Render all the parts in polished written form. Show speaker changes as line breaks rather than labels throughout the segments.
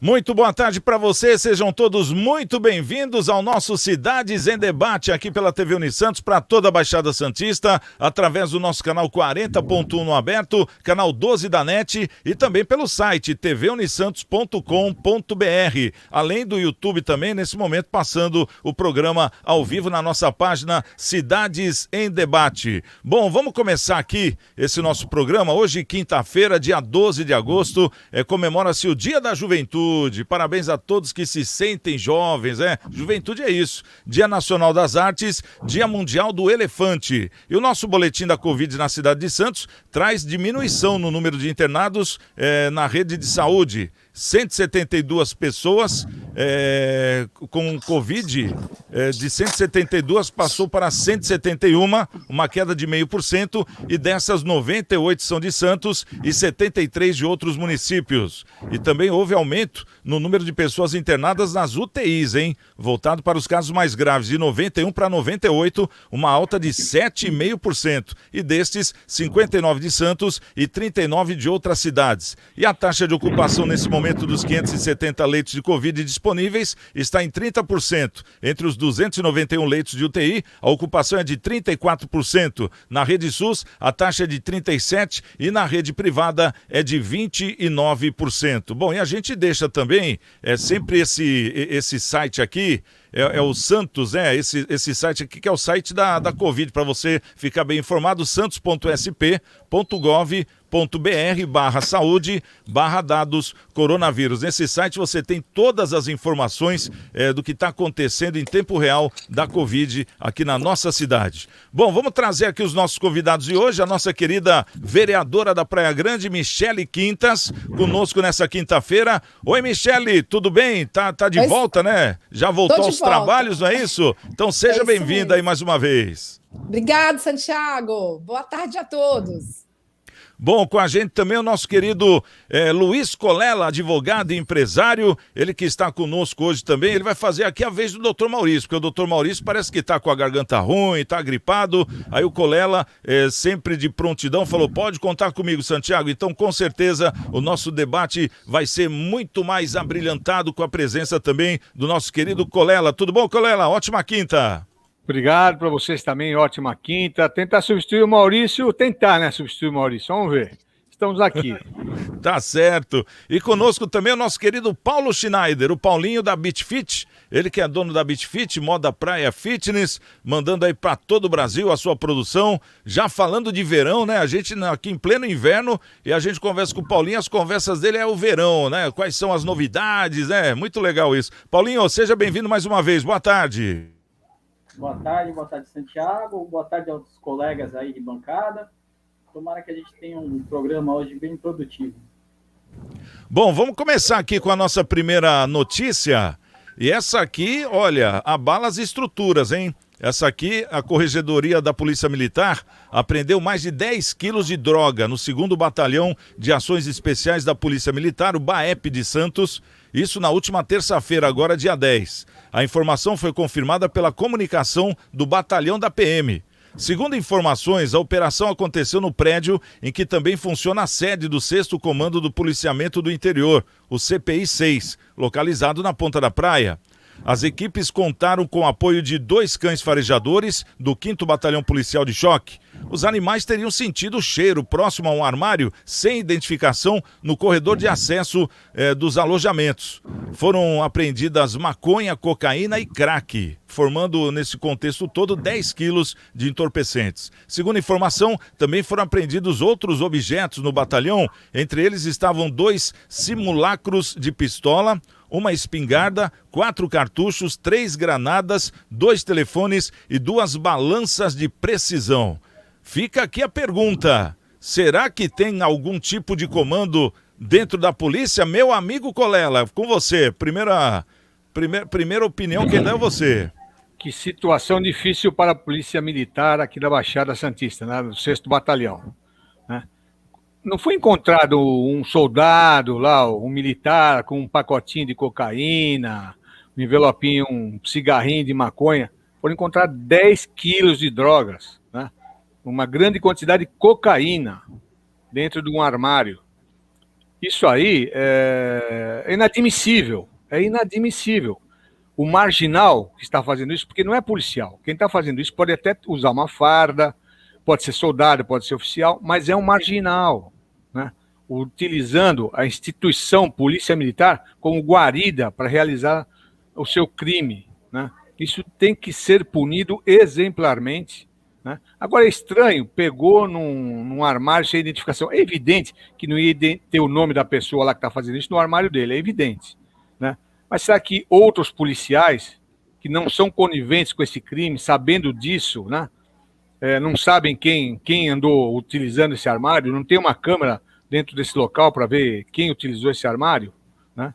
Muito boa tarde para vocês, sejam todos muito bem-vindos ao nosso Cidades em Debate aqui pela TV Unisantos para toda a Baixada Santista, através do nosso canal 40.1 no aberto, canal 12 da NET e também pelo site tvunisantos.com.br, além do YouTube também, nesse momento passando o programa ao vivo na nossa página Cidades em Debate. Bom, vamos começar aqui esse nosso programa, hoje quinta-feira, dia 12 de agosto, comemora-se o Dia da Juventude. Parabéns a todos que se sentem jovens, Juventude é isso. Dia Nacional das Artes, Dia Mundial do Elefante. E o nosso boletim da Covid na cidade de Santos traz diminuição no número de internados na rede de saúde. 172 pessoas com Covid, de 172 passou para 171, uma queda de 0,5%, e dessas 98 são de Santos e 73 de outros municípios. E também houve aumento no número de pessoas internadas nas UTIs, voltado para os casos mais graves, de 91 para 98, uma alta de 7,5%. E destes, 59 de Santos e 39 de outras cidades. E a taxa de ocupação nesse momento dos 570 leitos de Covid disponíveis está em 30%. Entre os 291 leitos de UTI, a ocupação é de 34%. Na rede SUS, a taxa é de 37% e na rede privada é de 29%. Bom, e a gente deixa também sempre esse site aqui, o Santos, esse site aqui que é o site da Covid, para você ficar bem informado, santos.sp.gov.br/saúde/dados coronavírus. Nesse site você tem todas as informações do que está acontecendo em tempo real da Covid aqui na nossa cidade. Bom, vamos trazer aqui os nossos convidados de hoje, a nossa querida vereadora da Praia Grande, Michele Quintas, conosco nessa quinta-feira. Oi, Michele, tudo bem? Tá de volta, né? Já voltou aos trabalhos, não é isso? Então seja bem-vinda aí mais uma vez.
Obrigado, Santiago. Boa tarde a todos.
Bom, com a gente também o nosso querido Luiz Colella, advogado e empresário, ele que está conosco hoje também, ele vai fazer aqui a vez do Dr. Maurício, porque o Dr. Maurício parece que está com a garganta ruim, está gripado, aí o Colella, sempre de prontidão, falou, pode contar comigo, Santiago, então com certeza o nosso debate vai ser muito mais abrilhantado com a presença também do nosso querido Colella. Tudo bom, Colella? Ótima quinta!
Obrigado para vocês também, ótima quinta. Tentar substituir o Maurício, substituir o Maurício, vamos ver. Estamos aqui.
Tá certo. E conosco também o nosso querido Paulo Schneider, o Paulinho da Beach Fit, ele que é dono da Beach Fit, moda praia fitness, mandando aí para todo o Brasil a sua produção, já falando de verão, né? A gente aqui em pleno inverno e a gente conversa com o Paulinho, as conversas dele é o verão, né? Quais são as novidades, né? Muito legal isso. Paulinho, seja bem-vindo mais uma vez, boa tarde.
Boa tarde, Santiago, boa tarde aos colegas aí de bancada. Tomara que a gente tenha um programa hoje bem produtivo.
Bom, vamos começar aqui com a nossa primeira notícia. E essa aqui, olha, abala as estruturas, hein? Essa aqui, a Corregedoria da Polícia Militar apreendeu mais de 10 quilos de droga no 2º Batalhão de Ações Especiais da Polícia Militar, o BAEP de Santos, isso na última terça-feira, agora dia 10. A informação foi confirmada pela comunicação do Batalhão da PM. Segundo informações, a operação aconteceu no prédio em que também funciona a sede do 6º Comando do Policiamento do Interior, o CPI-6, localizado na Ponta da Praia. As equipes contaram com o apoio de 2 cães farejadores do 5º Batalhão Policial de Choque. Os animais teriam sentido o cheiro próximo a um armário sem identificação no corredor de acesso dos alojamentos. Foram apreendidas maconha, cocaína e crack, formando nesse contexto todo 10 quilos de entorpecentes. Segundo informação, também foram apreendidos outros objetos no batalhão, entre eles estavam 2 simulacros de pistola, uma espingarda, 4 cartuchos, 3 granadas, 2 telefones e 2 balanças de precisão. Fica aqui a pergunta, será que tem algum tipo de comando dentro da polícia? Meu amigo Colella, com você, primeira opinião, quem dá é você.
Que situação difícil para a Polícia Militar aqui da Baixada Santista, né, do 6º Batalhão. Né? Não foi encontrado um soldado lá, um militar com um pacotinho de cocaína, um envelopinho, um cigarrinho de maconha. foram encontrar 10 quilos de drogas, né? Uma grande quantidade de cocaína dentro de um armário. Isso aí é inadmissível, é inadmissível. O marginal que está fazendo isso, porque não é policial, quem está fazendo isso pode até usar uma farda, pode ser soldado, pode ser oficial, mas é um marginal, né? Utilizando a instituição Polícia Militar como guarida para realizar o seu crime, né? Isso tem que ser punido exemplarmente, né? Agora é estranho, pegou num armário sem identificação. É evidente que não ia ter o nome da pessoa lá que está fazendo isso no armário dele, é evidente, né? Mas será que outros policiais que não são coniventes com esse crime, sabendo disso, né, não sabem quem andou utilizando esse armário, não tem uma câmera dentro desse local para ver quem utilizou esse armário, né?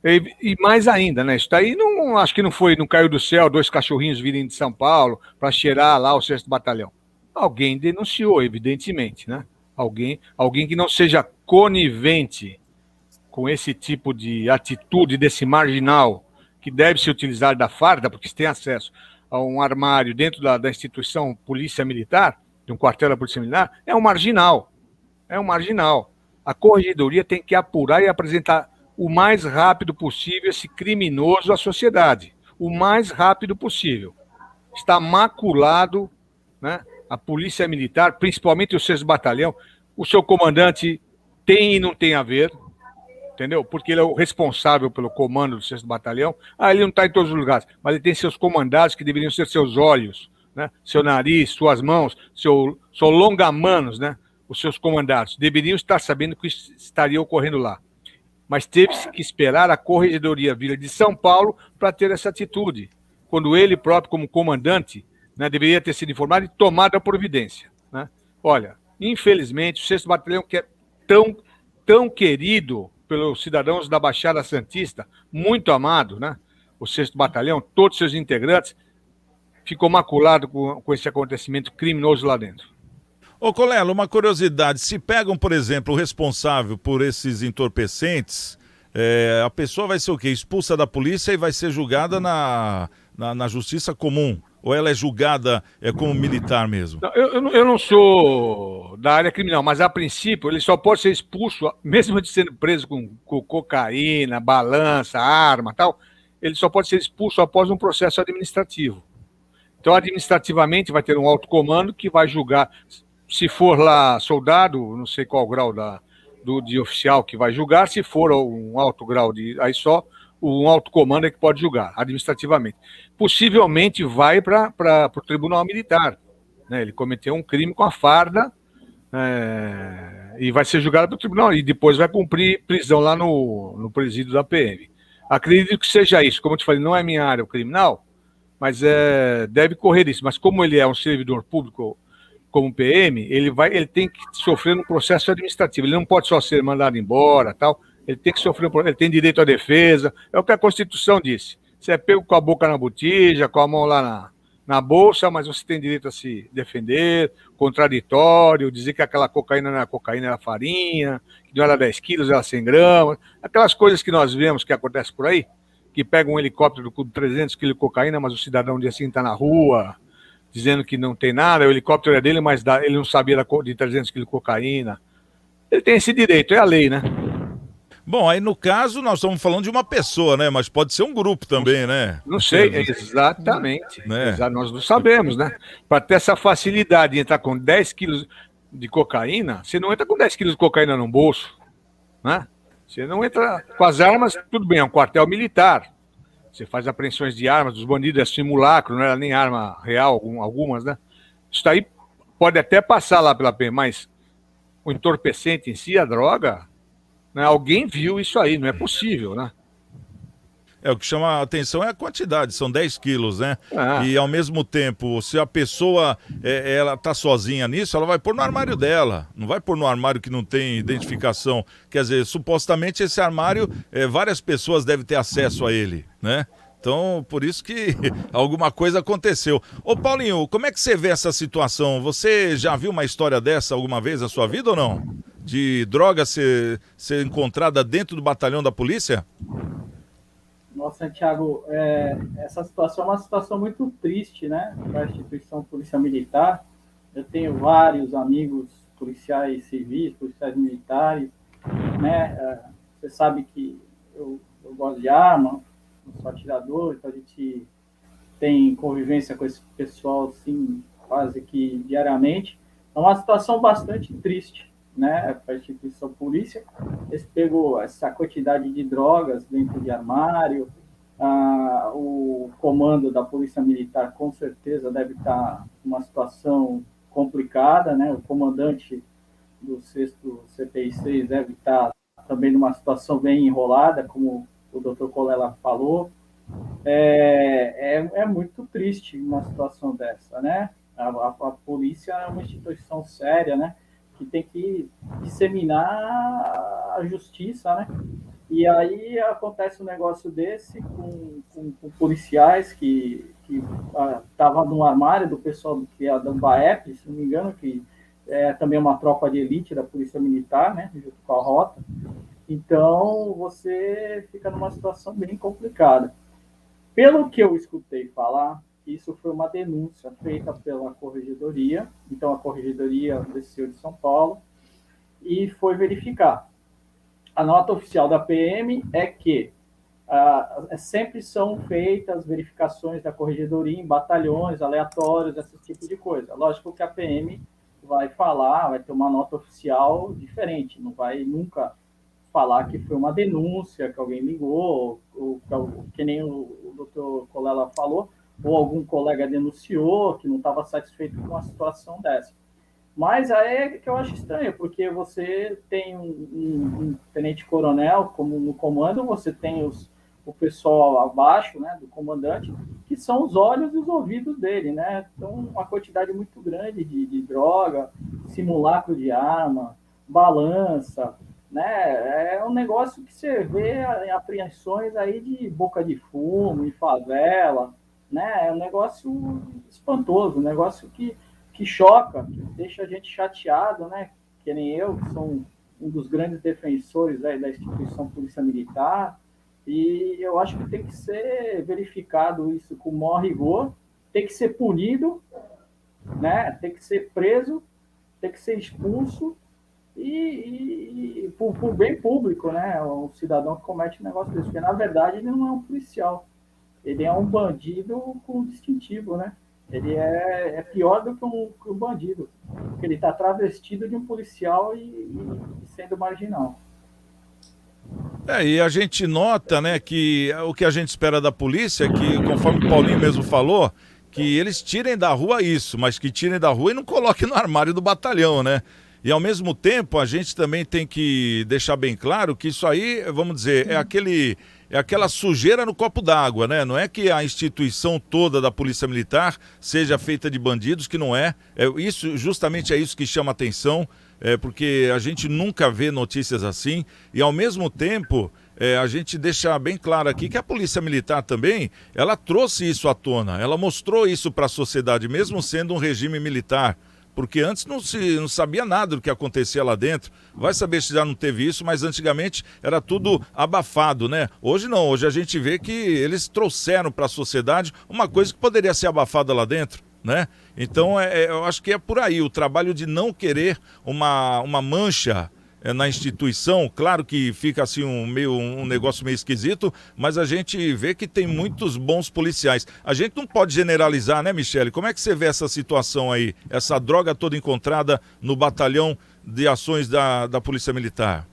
E mais ainda, né? Isso daí acho que não caiu do céu 2 cachorrinhos virem de São Paulo para cheirar lá o 6º Batalhão. Alguém denunciou, evidentemente, né? Alguém que não seja conivente com esse tipo de atitude desse marginal que deve se utilizar da farda, porque se tem acesso a um armário dentro da instituição Polícia Militar, de um quartel da Polícia Militar, é um marginal. É um marginal. A corregedoria tem que apurar e apresentar o mais rápido possível esse criminoso à sociedade. O mais rápido possível. Está maculado, né, a Polícia Militar, principalmente o 6º Batalhão. O seu comandante tem e não tem a ver, entendeu? Porque ele é o responsável pelo comando do 6º Batalhão. Ele não está em todos os lugares, mas ele tem seus comandados que deveriam ser seus olhos, né? Seu nariz, suas mãos, seu longa-manos, né? Os seus comandados deveriam estar sabendo que isso estaria ocorrendo lá. Mas teve-se que esperar a Corregedoria Vila de São Paulo para ter essa atitude, quando ele próprio, como comandante, né, deveria ter sido informado e tomado a providência, né? Olha, infelizmente, o 6º Batalhão, que é tão querido pelos cidadãos da Baixada Santista, muito amado, né? O 6º Batalhão, todos seus integrantes, ficou maculado com esse acontecimento criminoso lá dentro.
Ô Colela, uma curiosidade, se pegam, por exemplo, o responsável por esses entorpecentes, a pessoa vai ser o quê? Expulsa da polícia e vai ser julgada na justiça comum? Ou ela é julgada como militar mesmo?
Não, eu não sou da área criminal, mas a princípio ele só pode ser expulso, mesmo de sendo preso com cocaína, balança, arma e tal, ele só pode ser expulso após um processo administrativo. Então, administrativamente, vai ter um alto comando que vai julgar. Se for lá soldado, não sei qual grau de oficial que vai julgar, se for um alto grau aí só um alto comando é que pode julgar, administrativamente. Possivelmente vai para o Tribunal Militar, né? Ele cometeu um crime com a farda, e vai ser julgado pelo tribunal, e depois vai cumprir prisão lá no presídio da PM. Acredito que seja isso. Como eu te falei, não é minha área criminal, mas deve correr isso. Mas como ele é um servidor público como PM, ele tem que sofrer um processo administrativo. Ele não pode só ser mandado embora, tal. Ele tem que sofrer, ele tem direito à defesa. É o que a Constituição disse. Você é pego com a boca na botija, com a mão lá na bolsa, mas você tem direito a se defender, contraditório, dizer que aquela cocaína não era cocaína, era farinha, que não era 10 quilos, era 100 gramas. Aquelas coisas que nós vemos que acontecem por aí, que pega um helicóptero com 300 quilos de cocaína, mas o cidadão dia assim está na rua, dizendo que não tem nada, o helicóptero é dele, mas ele não sabia de 300 quilos de cocaína. Ele tem esse direito, é a lei, né?
Bom, aí no caso nós estamos falando de uma pessoa, né? Mas pode ser um grupo também, né?
Não sei, exatamente. Né? Nós não sabemos, né? Para ter essa facilidade de entrar com 10 quilos de cocaína, você não entra com 10 quilos de cocaína no bolso, né? Você não entra com as armas, tudo bem, é um quartel militar. Você faz apreensões de armas, dos bandidos é simulacro, não era nem arma real, algumas, né? Isso aí pode até passar lá pela PM, mas o entorpecente em si, a droga, né? Alguém viu isso aí, não é possível, né?
O que chama a atenção é a quantidade, são 10 quilos, né? E ao mesmo tempo, se a pessoa ela tá sozinha nisso, ela vai pôr no armário dela, não vai pôr no armário que não tem identificação. Quer dizer, supostamente esse armário, várias pessoas devem ter acesso a ele, né? Então, por isso que alguma coisa aconteceu. Ô Paulinho, como é que você vê essa situação? Você já viu uma história dessa alguma vez na sua vida ou não? De droga ser encontrada dentro do batalhão da polícia?
Nossa, Santiago, essa situação é uma situação muito triste, né, para a instituição Polícia Militar. Eu tenho vários amigos policiais civis, policiais militares, né? Você sabe que eu gosto de arma, eu sou atirador, então a gente tem convivência com esse pessoal, assim, quase que diariamente. É uma situação bastante triste, né, para a instituição polícia. Eles pegou essa quantidade de drogas dentro de armário. O comando da Polícia Militar com certeza deve estar numa situação complicada, né? O comandante do 6º CPI-6 deve estar também numa situação bem enrolada, como o Dr. Colela falou. É muito triste uma situação dessa, né? A polícia é uma instituição séria, né? Que tem que disseminar a justiça, né? E aí acontece um negócio desse com policiais que estavam no armário do pessoal que é da BAEP, se não me engano, que é também uma tropa de elite da Polícia Militar, né? Junto com a Rota. Então, você fica numa situação bem complicada. Pelo que eu escutei falar, isso foi uma denúncia feita pela Corregedoria, então a Corregedoria desceu de São Paulo e foi verificar. A nota oficial da PM é que sempre são feitas verificações da Corregedoria em batalhões aleatórios, esse tipo de coisa. Lógico que a PM vai falar, vai ter uma nota oficial diferente, não vai nunca falar que foi uma denúncia, que alguém ligou, ou que nem o doutor Colela falou, ou algum colega denunciou que não estava satisfeito com uma situação dessa. Mas aí é que eu acho estranho, porque você tem um tenente-coronel como no comando, você tem o pessoal abaixo, né, do comandante, que são os olhos e os ouvidos dele, né? Então, uma quantidade muito grande de droga, simulacro de arma, balança, né? É um negócio que você vê em apreensões aí de boca de fumo, em favela, né? É um negócio espantoso, um negócio que choca, que deixa a gente chateado, né? Que nem eu, que sou um dos grandes defensores aí da instituição Polícia Militar, e eu acho que tem que ser verificado isso com o maior rigor, tem que ser punido, né? Tem que ser preso, tem que ser expulso, e por bem público, né? O cidadão que comete um negócio desse, porque na verdade ele não é um policial, ele é um bandido com distintivo, né? Ele é pior do que um bandido, porque ele está travestido de um policial e sendo marginal.
E a gente nota, né, que o que a gente espera da polícia é que, conforme o Paulinho mesmo falou, que eles tirem da rua isso, mas que tirem da rua e não coloquem no armário do batalhão, né? E ao mesmo tempo a gente também tem que deixar bem claro que isso aí, vamos dizer, é aquela sujeira no copo d'água, né? Não é que a instituição toda da Polícia Militar seja feita de bandidos, que não é. Justamente é isso que chama atenção, porque a gente nunca vê notícias assim, e ao mesmo tempo a gente deixa bem claro aqui que a Polícia Militar também, ela trouxe isso à tona, ela mostrou isso para a sociedade, mesmo sendo um regime militar. Porque antes não sabia nada do que acontecia lá dentro. Vai saber se já não teve isso, mas antigamente era tudo abafado, né? Hoje não, hoje a gente vê que eles trouxeram para a sociedade uma coisa que poderia ser abafada lá dentro, né? Então eu acho que é por aí, o trabalho de não querer uma mancha na instituição. Claro que fica assim um negócio meio esquisito, mas a gente vê que tem muitos bons policiais. A gente não pode generalizar, né, Michele? Como é que você vê essa situação aí, essa droga toda encontrada no batalhão de ações da Polícia Militar?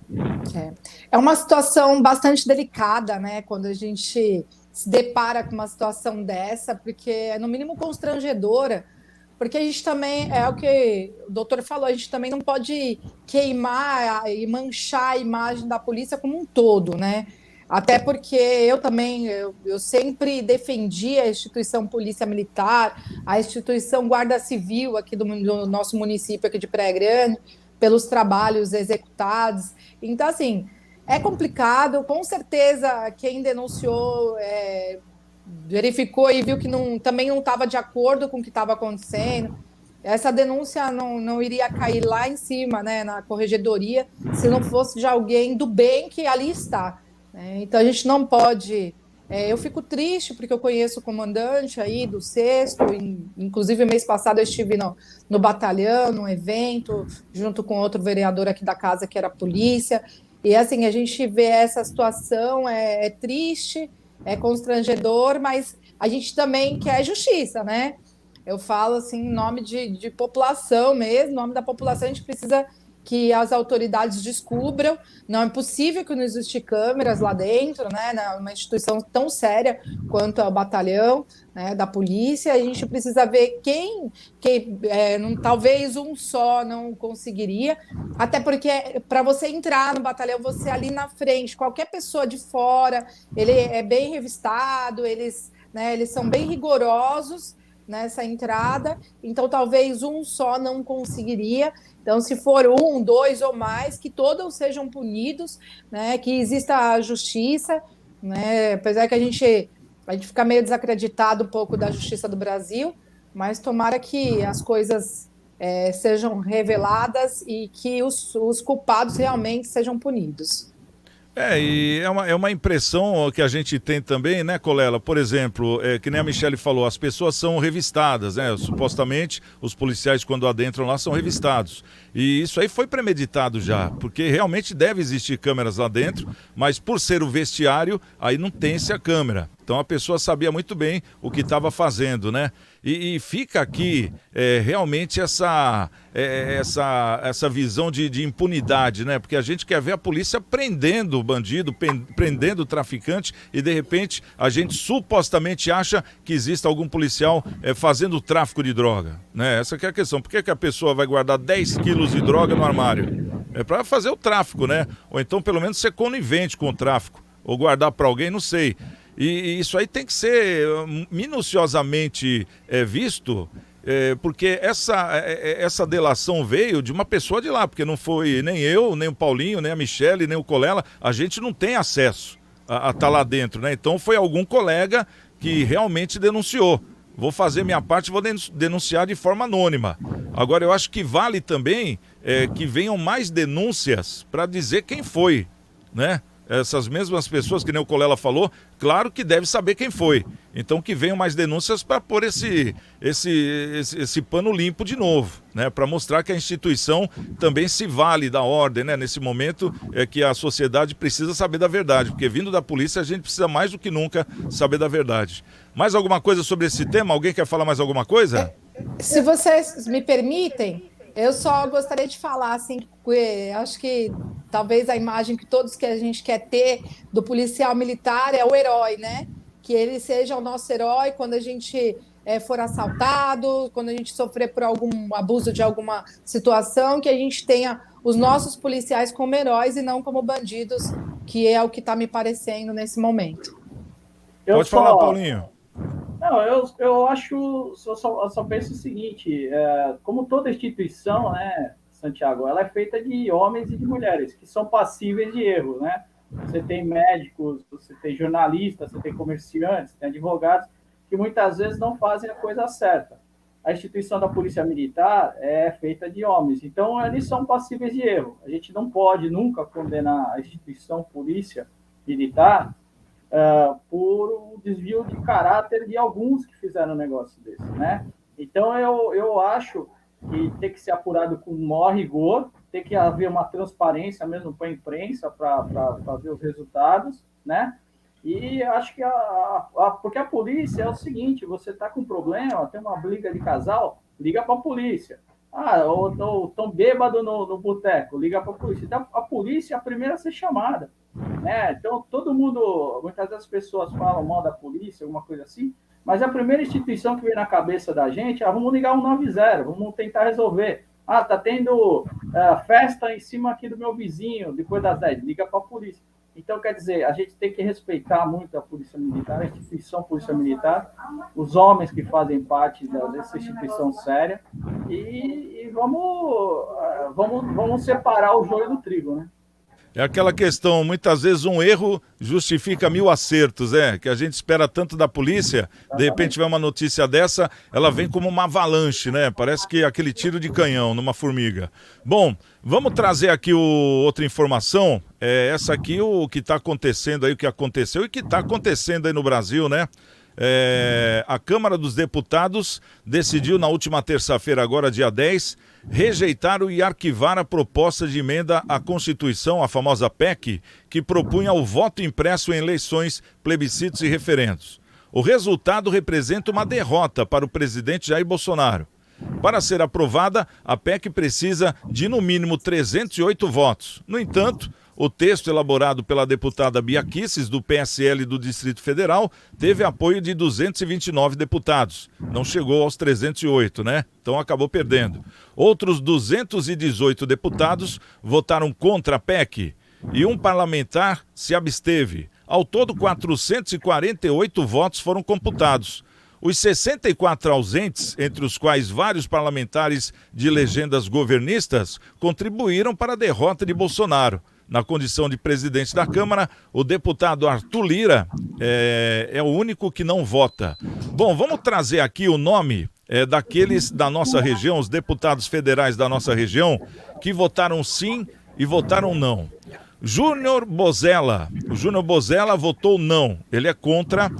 É uma situação bastante delicada, né, quando a gente se depara com uma situação dessa, porque é no mínimo constrangedora. Porque a gente também, é o que o doutor falou, a gente também não pode queimar e manchar a imagem da polícia como um todo, né? Até porque eu também, eu sempre defendi a instituição Polícia Militar, a instituição Guarda Civil aqui do nosso município aqui de Praia Grande, pelos trabalhos executados. Então, assim, é complicado, com certeza quem denunciou verificou e viu que também não estava de acordo com o que estava acontecendo. Essa denúncia não iria cair lá em cima, né, na corregedoria, se não fosse de alguém do bem que ali está, né? Então a gente não pode Eu fico triste porque eu conheço o comandante aí do 6º, inclusive mês passado eu estive no batalhão, num evento, junto com outro vereador aqui da casa, que era a polícia, e assim, a gente vê essa situação, é triste, é constrangedor, mas a gente também quer justiça, né? Eu falo assim, em nome de população mesmo, em nome da população, a gente precisa que as autoridades descubram. Não é possível que não exista câmeras lá dentro, né? Numa instituição tão séria quanto o batalhão, né, da polícia. A gente precisa ver talvez um só não conseguiria, até porque para você entrar no batalhão, você ali na frente, qualquer pessoa de fora, ele é bem revistado, eles são bem rigorosos nessa entrada, então talvez um só não conseguiria. Então, se for 1, 2 ou mais, que todos sejam punidos, né? Que exista a justiça, né? Apesar que a gente fica meio desacreditado um pouco da justiça do Brasil, mas tomara que as coisas sejam reveladas e que os culpados realmente sejam punidos.
E é uma impressão que a gente tem também, né, Colela? Por exemplo, que nem a Michele falou, as pessoas são revistadas, né? Supostamente, os policiais, quando adentram lá, são revistados. E isso aí foi premeditado já, porque realmente deve existir câmeras lá dentro, mas por ser o vestiário, aí não tem-se a câmera. Então a pessoa sabia muito bem o que estava fazendo, né? E fica aqui realmente essa visão de impunidade, né? Porque a gente quer ver a polícia prendendo o bandido, prendendo o traficante, e de repente a gente supostamente acha que existe algum policial fazendo tráfico de droga, né? Essa que é a questão. Por que a pessoa vai guardar 10 quilos de droga no armário? É para fazer o tráfico, né? Ou então pelo menos ser conivente com o tráfico, ou guardar para alguém, não sei. E isso aí tem que ser minuciosamente visto, porque essa delação veio de uma pessoa de lá, porque não foi nem eu, nem o Paulinho, nem a Michele, nem o Colela, a gente não tem acesso a estar lá dentro, né? Então foi algum colega que realmente denunciou. Vou fazer minha parte, vou denunciar de forma anônima. Agora, eu acho que vale também que venham mais denúncias para dizer quem foi, né? Essas mesmas pessoas, que nem o Colela falou, claro que deve saber quem foi. Então que venham mais denúncias para pôr esse pano limpo de novo, né? Para mostrar que a instituição também se vale da ordem, né? Nesse momento é que a sociedade precisa saber da verdade, porque vindo da polícia a gente precisa mais do que nunca saber da verdade. Mais alguma coisa sobre esse tema? Alguém quer falar mais alguma coisa?
Se vocês me permitem, eu só gostaria de falar, assim, acho que talvez a imagem que a gente quer ter do policial militar é o herói, né? Que ele seja o nosso herói quando a gente for assaltado, quando a gente sofrer por algum abuso de alguma situação, que a gente tenha os nossos policiais como heróis e não como bandidos, que é o que está me parecendo nesse momento.
Pode falar, Paulinho.
Não, eu acho, eu só penso o seguinte, como toda instituição, né, Santiago, ela é feita de homens e de mulheres, que são passíveis de erro, né? Você tem médicos, você tem jornalistas, você tem comerciantes, tem advogados, que muitas vezes não fazem a coisa certa. A instituição da Polícia Militar é feita de homens, então eles são passíveis de erro. A gente não pode nunca condenar a instituição Polícia Militar por um desvio de caráter de alguns que fizeram um negócio desse, né? Então, eu acho que tem que ser apurado com o maior rigor, tem que haver uma transparência mesmo para a imprensa, para ver os resultados, né? E acho que porque a polícia é o seguinte, você está com problema, tem uma briga de casal, liga para a polícia. Ou estão bêbado no boteco, liga para a polícia. Então, a polícia é a primeira a ser chamada, né? Então, todo mundo, muitas vezes as pessoas falam mal da polícia, alguma coisa assim, mas a primeira instituição que vem na cabeça da gente, vamos ligar 190, vamos tentar resolver. Tá tendo festa em cima aqui do meu vizinho, depois das 10, liga para a polícia. Então, quer dizer, a gente tem que respeitar muito a Polícia Militar, a instituição Polícia Militar, os homens que fazem parte dessa instituição séria, e vamos separar o joio do trigo, né?
É aquela questão, muitas vezes um erro justifica 1000 acertos, que a gente espera tanto da polícia, de repente vem uma notícia dessa, ela vem como uma avalanche, né? Parece que é aquele tiro de canhão numa formiga. Bom, vamos trazer aqui outra informação, essa aqui, o que está acontecendo aí, o que aconteceu e que está acontecendo aí no Brasil, né? A Câmara dos Deputados decidiu na última terça-feira, agora dia 10, rejeitar e arquivar a proposta de emenda à Constituição, a famosa PEC, que propunha o voto impresso em eleições, plebiscitos e referendos. O resultado representa uma derrota para o presidente Jair Bolsonaro. Para ser aprovada, a PEC precisa de no mínimo 308 votos. No entanto, o texto elaborado pela deputada Bia Kicis, do PSL do Distrito Federal, teve apoio de 229 deputados. Não chegou aos 308, né? Então acabou perdendo. Outros 218 deputados votaram contra a PEC e um parlamentar se absteve. Ao todo, 448 votos foram computados. Os 64 ausentes, entre os quais vários parlamentares de legendas governistas, contribuíram para a derrota de Bolsonaro. Na condição de presidente da Câmara, o deputado Arthur Lira é o único que não vota. Bom, vamos trazer aqui o nome daqueles da nossa região, os deputados federais da nossa região, que votaram sim e votaram não. Júnior Bozella. O Júnior Bozella votou não. Ele é contra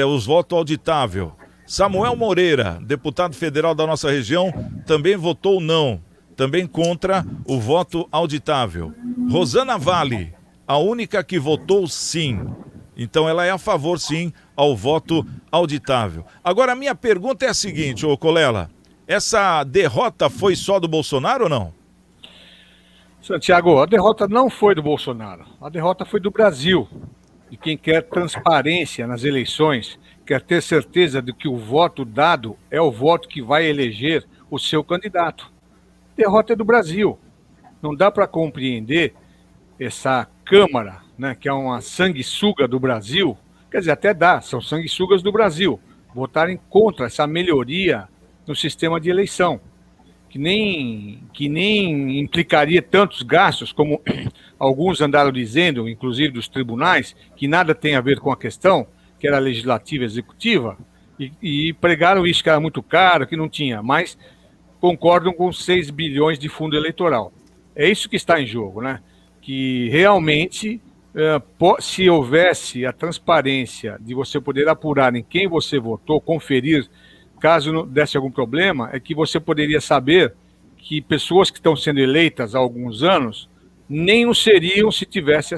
os votos auditáveis. Samuel Moreira, deputado federal da nossa região, também votou não. Também contra o voto auditável. Rosana Vale, a única que votou sim. Então ela é a favor sim ao voto auditável. Agora a minha pergunta é a seguinte, ô Colela, essa derrota foi só do Bolsonaro ou não?
Santiago, a derrota não foi do Bolsonaro, a derrota foi do Brasil. E quem quer transparência nas eleições, quer ter certeza de que o voto dado é o voto que vai eleger o seu candidato. Derrota é do Brasil. Não dá para compreender essa Câmara, né, que é uma sanguessuga do Brasil, quer dizer, até dá, são sanguessugas do Brasil, votarem contra essa melhoria no sistema de eleição, que nem implicaria tantos gastos, como alguns andaram dizendo, inclusive dos tribunais, que nada tem a ver com a questão, que era legislativa e executiva, e pregaram isso, que era muito caro, que não tinha, mas concordam com 6 bilhões de fundo eleitoral. É isso que está em jogo, né? Que realmente, se houvesse a transparência de você poder apurar em quem você votou, conferir, caso não desse algum problema, é que você poderia saber que pessoas que estão sendo eleitas há alguns anos nem o seriam se tivesse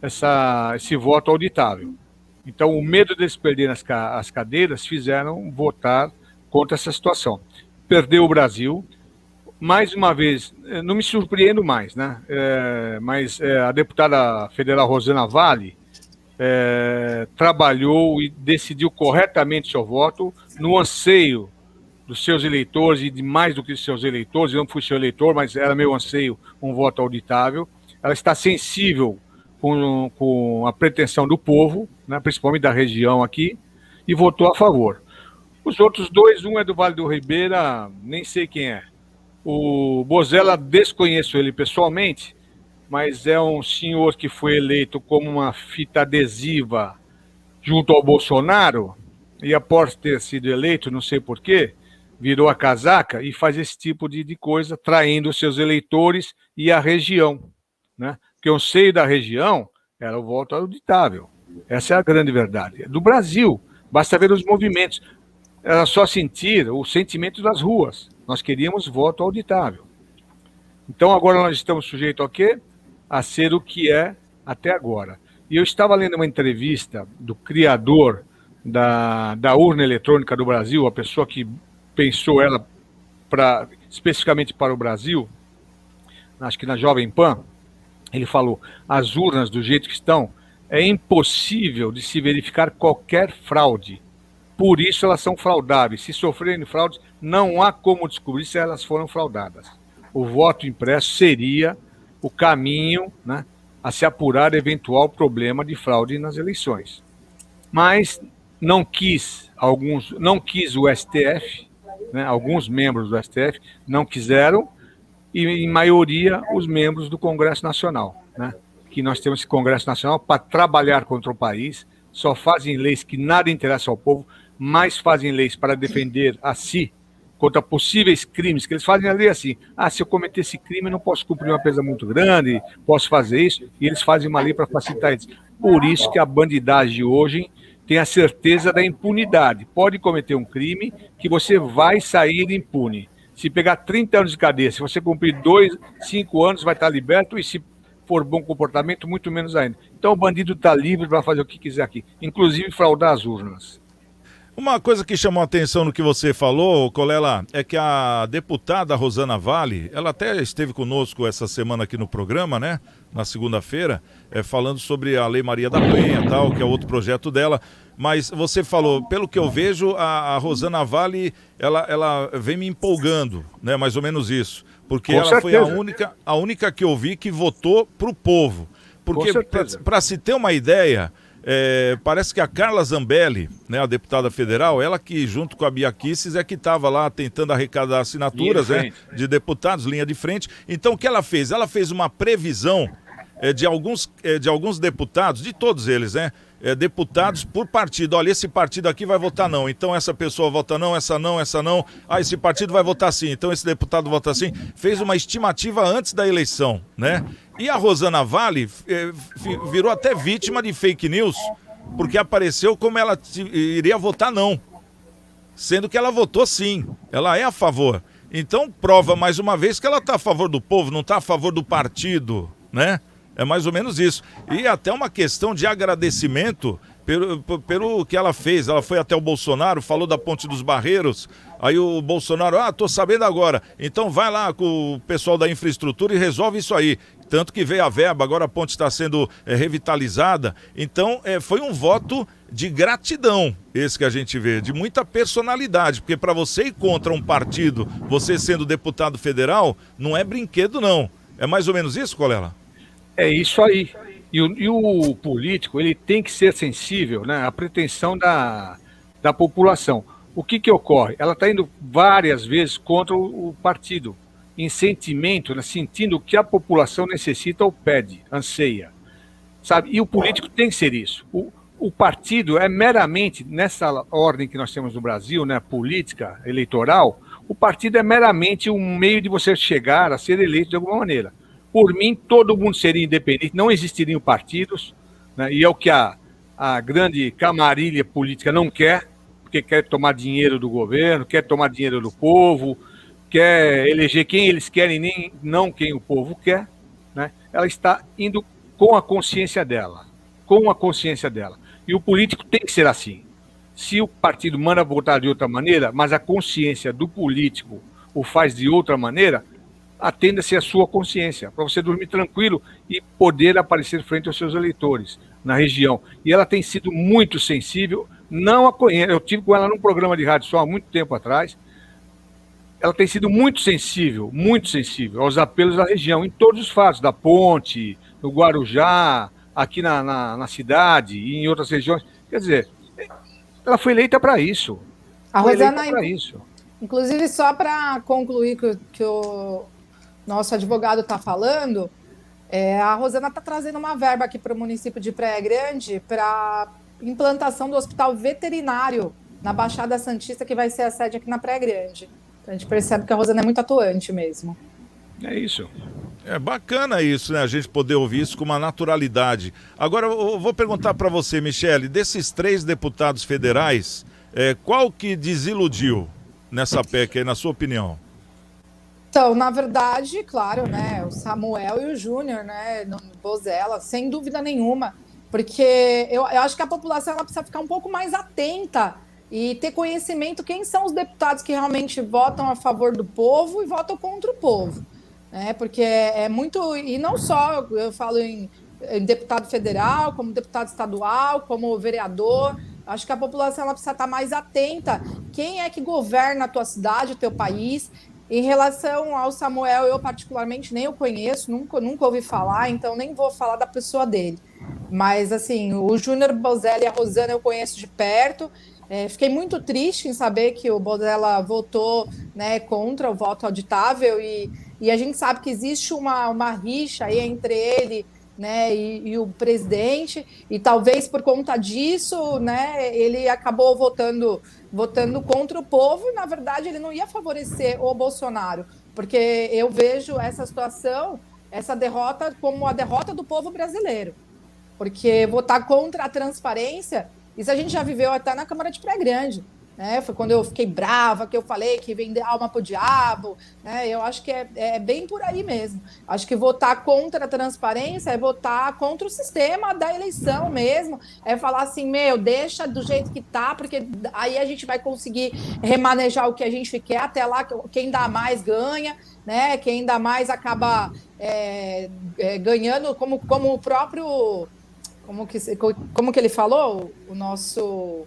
esse voto auditável. Então, o medo deles perderem as cadeiras fizeram votar contra essa situação. Perdeu o Brasil, mais uma vez, não me surpreendo mais, né? Mas a deputada federal Rosana Vale trabalhou e decidiu corretamente seu voto no anseio dos seus eleitores e de mais do que seus eleitores. Eu não fui seu eleitor, mas era meu anseio um voto auditável. Ela está sensível com a pretensão do povo, né, principalmente da região aqui, e votou a favor. Os outros dois, um é do Vale do Ribeira, nem sei quem é. O Bozella, desconheço ele pessoalmente, mas é um senhor que foi eleito como uma fita adesiva junto ao Bolsonaro, e após ter sido eleito, não sei porquê, virou a casaca e faz esse tipo de coisa, traindo os seus eleitores e a região, né? Porque o seio da região era o voto auditável. Essa é a grande verdade. Do Brasil, basta ver os movimentos. Era só sentir o sentimento das ruas. Nós queríamos voto auditável. Então agora nós estamos sujeitos ao quê? A ser o que é até agora. E eu estava lendo uma entrevista do criador da urna eletrônica do Brasil, a pessoa que pensou ela especificamente para o Brasil, acho que na Jovem Pan. Ele falou, as urnas do jeito que estão, é impossível de se verificar qualquer fraude. Por isso elas são fraudáveis. Se sofrerem fraudes, não há como descobrir se elas foram fraudadas. O voto impresso seria o caminho, né, a se apurar eventual problema de fraude nas eleições. Mas não quis o STF, né, alguns membros do STF não quiseram, e em maioria os membros do Congresso Nacional. né, que nós temos esse Congresso Nacional para trabalhar contra o país, só fazem leis que nada interessa ao povo, mas fazem leis para defender a si contra possíveis crimes, que eles fazem a lei assim, se eu cometer esse crime, eu não posso cumprir uma pena muito grande, posso fazer isso, e eles fazem uma lei para facilitar isso. Por isso que a bandidagem hoje tem a certeza da impunidade. Pode cometer um crime que você vai sair impune. Se pegar 30 anos de cadeia, se você cumprir 5 anos, vai estar liberto, e se for bom comportamento, muito menos ainda. Então o bandido está livre para fazer o que quiser aqui, inclusive fraudar as urnas.
Uma coisa que chamou a atenção no que você falou, Colela, é que a deputada Rosana Vale, ela até esteve conosco essa semana aqui no programa, né? Na segunda-feira, falando sobre a Lei Maria da Penha, tal, que é outro projeto dela. Mas você falou, pelo que eu vejo, a Rosana Vale, ela vem me empolgando, né? Mais ou menos isso. Porque
Com
ela
certeza.
foi a única que eu vi que votou pro povo. Porque, para se ter uma ideia... parece que a Carla Zambelli, né, a deputada federal, ela que junto com a Bia Kicis é que estava lá tentando arrecadar assinaturas, né, de deputados, linha de frente. Então o que ela fez? Ela fez uma previsão de alguns deputados, de todos eles, né, deputados por partido. Olha, esse partido aqui vai votar não, então essa pessoa vota não, essa não, essa não. Esse partido vai votar sim, então esse deputado vota sim. Fez uma estimativa antes da eleição, né? E a Rosana Vale virou até vítima de fake news, porque apareceu como ela iria votar não, sendo que ela votou sim, ela é a favor. Então prova mais uma vez que ela está a favor do povo, não está a favor do partido, né? É mais ou menos isso. E até uma questão de agradecimento pelo que ela fez. Ela foi até o Bolsonaro, falou da Ponte dos Barreiros, aí o Bolsonaro, tô sabendo agora, então vai lá com o pessoal da infraestrutura e resolve isso aí. Tanto que veio a verba, agora a ponte está sendo revitalizada. Então, foi um voto de gratidão, esse que a gente vê, de muita personalidade, porque para você ir contra um partido, você sendo deputado federal, não é brinquedo não. É mais ou menos isso, Colela?
É isso aí. E o político, ele tem que ser sensível, né, à pretensão da população. O que ocorre? Ela está indo várias vezes contra o partido, em sentimento, né, sentindo o que a população necessita ou pede, anseia, sabe? E o político tem que ser isso. O partido é meramente, nessa ordem que nós temos no Brasil, né, política, eleitoral, o partido é meramente um meio de você chegar a ser eleito de alguma maneira. Por mim, todo mundo seria independente, não existiriam partidos, né, e é o que a grande camarilha política não quer, porque quer tomar dinheiro do governo, quer tomar dinheiro do povo, quer eleger quem eles querem, não quem o povo quer, né? Ela está indo com a consciência dela, E o político tem que ser assim. Se o partido manda votar de outra maneira, mas a consciência do político o faz de outra maneira, atenda-se à sua consciência, para você dormir tranquilo e poder aparecer frente aos seus eleitores na região. E ela tem sido muito sensível, não a conheço, eu tive com ela num programa de rádio só há muito tempo atrás. Ela tem sido muito sensível aos apelos da região, em todos os fatos, da ponte, no Guarujá, aqui na cidade e em outras regiões. Quer dizer, ela foi eleita para isso.
A Rosana, inclusive, só para concluir que o nosso advogado está falando, a Rosana está trazendo uma verba aqui para o município de Praia Grande para implantação do hospital veterinário na Baixada Santista, que vai ser a sede aqui na Praia Grande. A gente percebe que a Rosana é muito atuante mesmo.
É isso.
É bacana isso, né? A gente poder ouvir isso com uma naturalidade. Agora, eu vou perguntar para você, Michele, desses 3 deputados federais, qual que desiludiu nessa PEC aí, na sua opinião?
Então, na verdade, claro, né? O Samuel e o Júnior, né? No Bozella, sem dúvida nenhuma. Porque eu acho que a população ela precisa ficar um pouco mais atenta e ter conhecimento quem são os deputados que realmente votam a favor do povo e votam contra o povo, né? Porque é muito, e não só, eu falo em deputado federal, como deputado estadual, como vereador, acho que a população ela precisa estar mais atenta quem é que governa a tua cidade, o teu país. Em relação ao Samuel, eu particularmente nem o conheço, nunca ouvi falar, então nem vou falar da pessoa dele. Mas, assim, o Júnior Bozella e a Rosana eu conheço de perto. Fiquei muito triste em saber que o Bozella votou, né, contra o voto auditável e a gente sabe que existe uma rixa aí entre ele né, e o presidente, e talvez por conta disso, né, ele acabou votando contra o povo, e na verdade ele não ia favorecer o Bolsonaro, porque eu vejo essa situação, essa derrota como a derrota do povo brasileiro, porque votar contra a transparência, isso a gente já viveu até na Câmara de Praia Grande, né? Foi quando eu fiquei brava, que eu falei que vender alma pro diabo, né? Eu acho que é bem por aí mesmo. Acho que votar contra a transparência é votar contra o sistema da eleição mesmo, é falar assim, meu, deixa do jeito que tá, porque aí a gente vai conseguir remanejar o que a gente quer, até lá quem dá mais ganha, né? Quem dá mais acaba ganhando, como o próprio... Como que ele falou? O nosso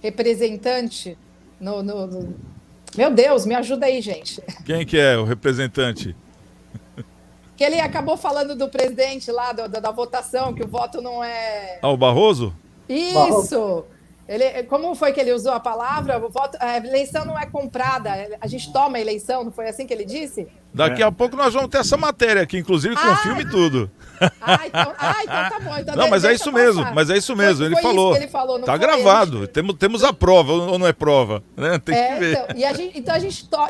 representante Meu Deus, me ajuda aí, gente.
Quem que é o representante?
Que ele acabou falando do presidente lá, da votação, que o voto não é...
Ah, o Barroso?
Isso! Como foi que ele usou a palavra? A eleição não é comprada, a gente toma a eleição, não foi assim que ele disse?
Daqui a pouco nós vamos ter essa matéria aqui, inclusive com filme e tudo.
Então tá bom. Então
não, mas é isso mesmo, ele falou.
Ele falou, não
tá
foi
gravado, temos a prova, ou não é prova, né? Tem que ver.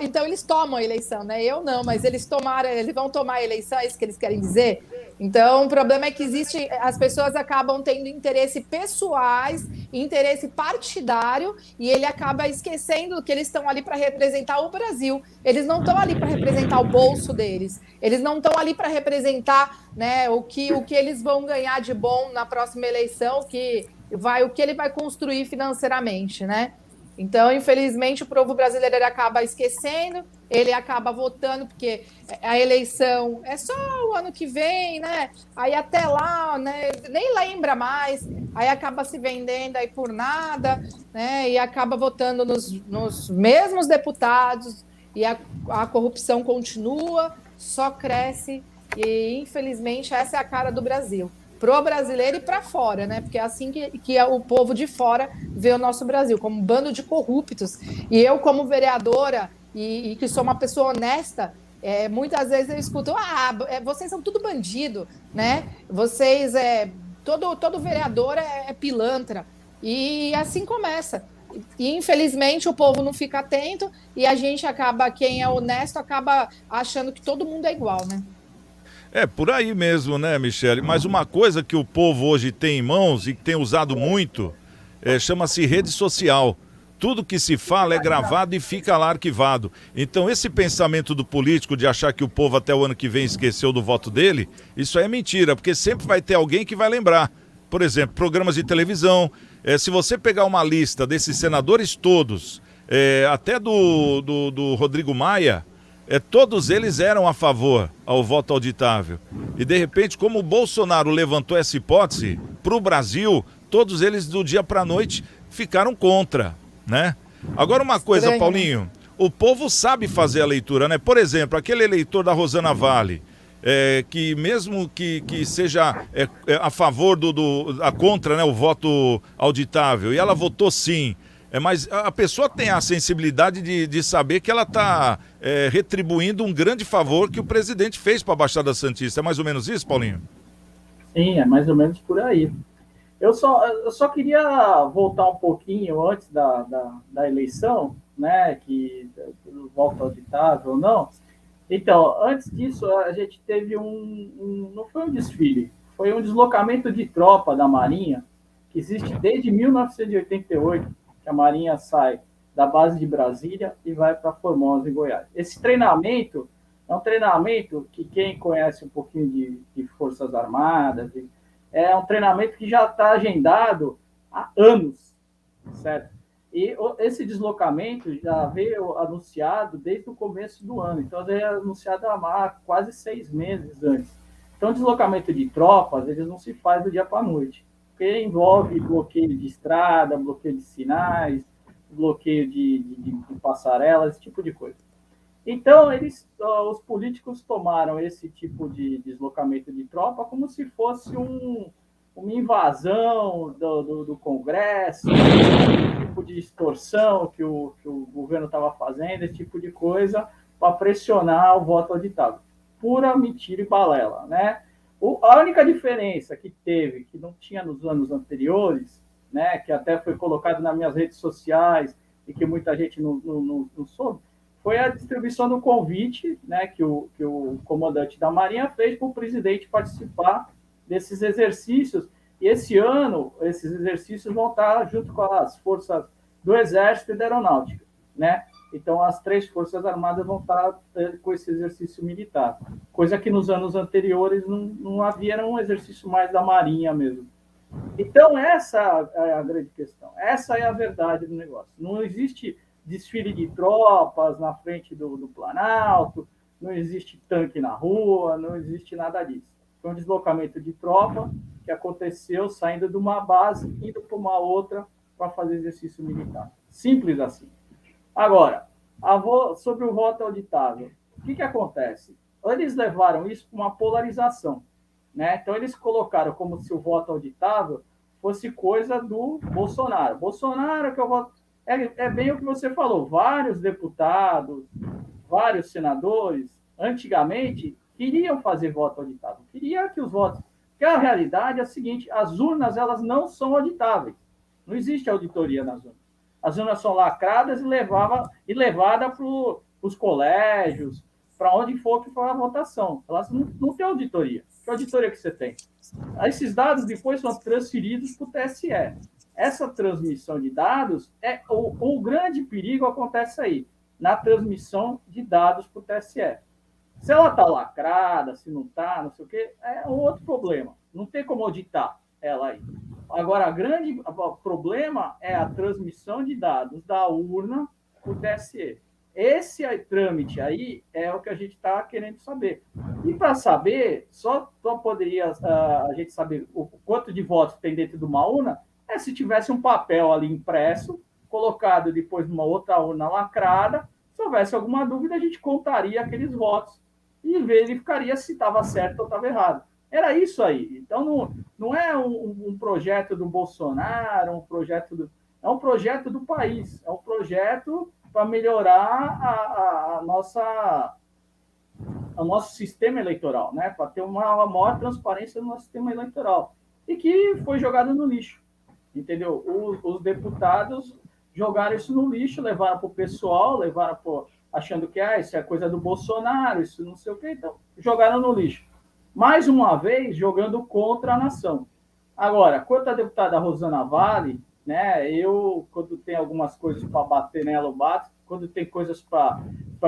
Então eles tomam a eleição, né? Eu não, mas eles vão tomar a eleição, é isso que eles querem dizer? Então, o problema é que as pessoas acabam tendo interesse pessoais, interesse partidário, e ele acaba esquecendo que eles estão ali para representar o Brasil. Eles não estão ali para representar o bolso deles. Eles não estão ali para representar, né, o que eles vão ganhar de bom na próxima eleição, o que ele vai construir financeiramente, né? Então, infelizmente, o povo brasileiro ele acaba esquecendo, ele acaba votando, porque a eleição é só o ano que vem, né? Aí até lá, né, nem lembra mais, aí acaba se vendendo aí por nada, né? E acaba votando nos mesmos deputados, e a corrupção continua, só cresce, e infelizmente essa é a cara do Brasil. Pro brasileiro e para fora, né? Porque é assim que o povo de fora vê o nosso Brasil, como um bando de corruptos. E eu, como vereadora, e que sou uma pessoa honesta, muitas vezes eu escuto, vocês são tudo bandido, né? Vocês, todo vereador é pilantra. E assim começa. E, infelizmente, o povo não fica atento e a gente acaba, quem é honesto, acaba achando que todo mundo é igual, né?
É, por aí mesmo, né, Michele? Mas uma coisa que o povo hoje tem em mãos e que tem usado muito, chama-se rede social. Tudo que se fala é gravado e fica lá arquivado. Então esse pensamento do político de achar que o povo até o ano que vem esqueceu do voto dele, isso aí é mentira, porque sempre vai ter alguém que vai lembrar. Por exemplo, programas de televisão, se você pegar uma lista desses senadores todos, até do Rodrigo Maia, todos eles eram a favor ao voto auditável. E de repente, como o Bolsonaro levantou essa hipótese, para o Brasil, todos eles do dia para a noite ficaram contra, né? Agora uma coisa,
Estranho,
Paulinho, né? O povo sabe fazer a leitura, né? Por exemplo, aquele eleitor da Rosana Vale, que mesmo que seja a favor contra, né, o voto auditável, e ela votou sim, mas a pessoa tem a sensibilidade de saber que ela está retribuindo um grande favor que o presidente fez para a Baixada Santista. É mais ou menos isso, Paulinho?
Sim, é mais ou menos por aí. Eu só queria voltar um pouquinho antes da eleição, né, que do voto auditável ou não. Então, antes disso, a gente teve não foi um desfile, foi um deslocamento de tropa da Marinha, que existe desde 1988, que a Marinha sai da base de Brasília e vai para Formosa, em Goiás. Esse treinamento é um treinamento que quem conhece um pouquinho de Forças Armadas, é um treinamento que já está agendado há anos, certo? E esse deslocamento já veio anunciado desde o começo do ano, então já é anunciado há quase 6 meses antes. Então, o deslocamento de tropas, eles não se faz do dia para a noite, porque envolve bloqueio de estrada, bloqueio de sinais, bloqueio de passarelas, esse tipo de coisa. Então, os políticos tomaram esse tipo de deslocamento de tropa como se fosse uma invasão do Congresso, um tipo de extorsão que o governo estava fazendo, esse tipo de coisa, para pressionar o voto auditável. Pura mentira e balela, né? A única diferença que teve, que não tinha nos anos anteriores, né, que até foi colocado nas minhas redes sociais e que muita gente não soube, foi a distribuição do convite, né, que o comandante da Marinha fez para o presidente participar desses exercícios. E esse ano, esses exercícios vão estar junto com as forças do Exército e da Aeronáutica, né? Então, as 3 Forças Armadas vão estar com esse exercício militar, coisa que nos anos anteriores não havia, era um exercício mais da Marinha mesmo. Então, essa é a grande questão, essa é a verdade do negócio. Não existe desfile de tropas na frente do Planalto, não existe tanque na rua, não existe nada disso. Foi um deslocamento de tropa que aconteceu saindo de uma base, indo para uma outra para fazer exercício militar. Simples assim. Agora, sobre o voto auditável, o que acontece? Eles levaram isso para uma polarização, né? Então, eles colocaram como se o voto auditável fosse coisa do Bolsonaro. Bolsonaro, que eu voto. É bem o que você falou, vários deputados, vários senadores, antigamente, queriam fazer voto auditável, queriam que os votos... Porque a realidade é a seguinte, as urnas, elas não são auditáveis, não existe auditoria nas urnas. As urnas são lacradas e levadas para os colégios, para onde for que for a votação. Elas não têm auditoria. Que auditoria que você tem? Esses dados depois são transferidos para o TSE. Essa transmissão de dados, o grande perigo acontece aí, na transmissão de dados para o TSE. Se ela está lacrada, se não está, não sei o quê, é um outro problema. Não tem como auditar ela aí. Agora, o problema é a transmissão de dados da urna para o TSE. Esse trâmite aí é o que a gente está querendo saber. E para saber, só poderia a gente saber o quanto de votos tem dentro de uma urna se tivesse um papel ali impresso, colocado depois numa outra urna lacrada. Se houvesse alguma dúvida, a gente contaria aqueles votos e verificaria se estava certo ou estava errado. Era isso aí. Então, não é um projeto do Bolsonaro, é um projeto do país, é um projeto para melhorar o nosso sistema eleitoral, né? Para ter uma maior transparência no nosso sistema eleitoral. E que foi jogado no lixo, entendeu? Os deputados jogaram isso no lixo, levaram para o pessoal, achando que isso é coisa do Bolsonaro, isso não sei o quê, então jogaram no lixo. Mais uma vez, jogando contra a nação. Agora, quanto à deputada Rosana Vale, né, quando tem algumas coisas para bater nela, eu bato, quando tem coisas para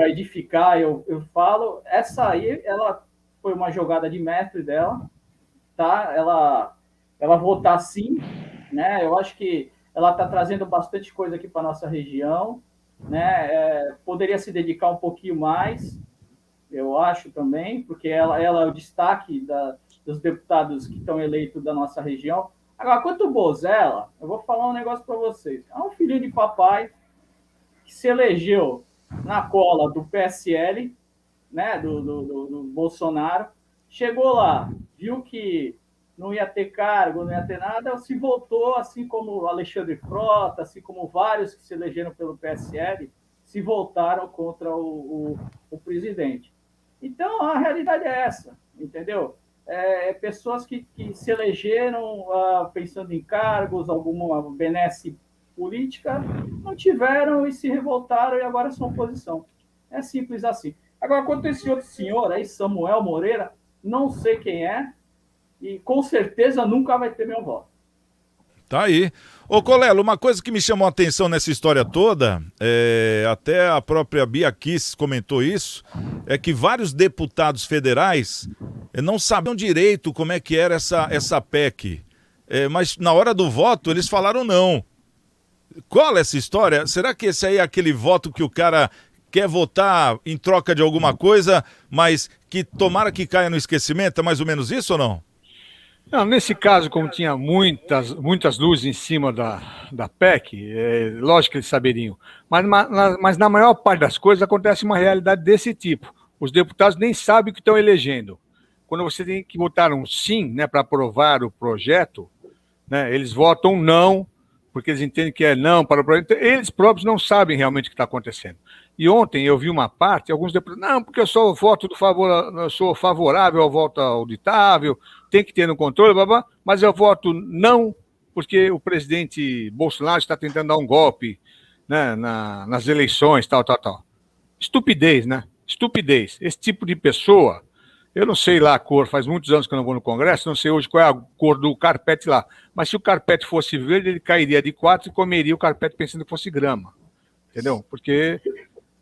edificar, eu falo. Essa aí, ela foi uma jogada de mestre dela, tá? Ela votar sim, né? Eu acho que ela está trazendo bastante coisa aqui para a nossa região, né? Poderia se dedicar um pouquinho mais, eu acho também, porque ela é o destaque dos deputados que estão eleitos da nossa região. Agora, quanto ao Bozella, eu vou falar um negócio para vocês. É um filhinho de papai que se elegeu na cola do PSL, né, do Bolsonaro, chegou lá, viu que não ia ter cargo, não ia ter nada, se voltou, assim como o Alexandre Frota, assim como vários que se elegeram pelo PSL, se voltaram contra o presidente. Então, a realidade é essa, entendeu? Pessoas que se elegeram pensando em cargos, alguma benesse política, não tiveram e se revoltaram e agora são oposição. É simples assim. Agora, quanto a esse outro senhor aí, Samuel Moreira, não sei quem é, e com certeza nunca vai ter meu voto.
Tá aí. Ô Colelo, uma coisa que me chamou a atenção nessa história toda, até a própria Bia Kiss comentou isso, é que vários deputados federais não sabiam direito como é que era essa PEC, mas na hora do voto eles falaram não. Qual é essa história? Será que esse aí é aquele voto que o cara quer votar em troca de alguma coisa, mas que tomara que caia no esquecimento? É mais ou menos isso ou não?
Não, nesse caso, como tinha muitas luzes em cima da PEC, lógico que eles saberiam, mas na maior parte das coisas acontece uma realidade desse tipo. Os deputados nem sabem o que estão elegendo. Quando você tem que votar um sim, né, para aprovar o projeto, né, eles votam não, porque eles entendem que é não para o projeto. Eles próprios não sabem realmente o que está acontecendo. E ontem eu vi uma parte, alguns deputados, não, porque eu sou eu sou favorável ao voto auditável, tem que ter no controle, blá, blá, mas eu voto não, porque o presidente Bolsonaro está tentando dar um golpe, né, nas eleições, tal. Estupidez, né? Estupidez. Esse tipo de pessoa, eu não sei lá a cor, faz muitos anos que eu não vou no Congresso, não sei hoje qual é a cor do carpete lá, mas se o carpete fosse verde, ele cairia de 4 e comeria o carpete pensando que fosse grama. Entendeu? Porque...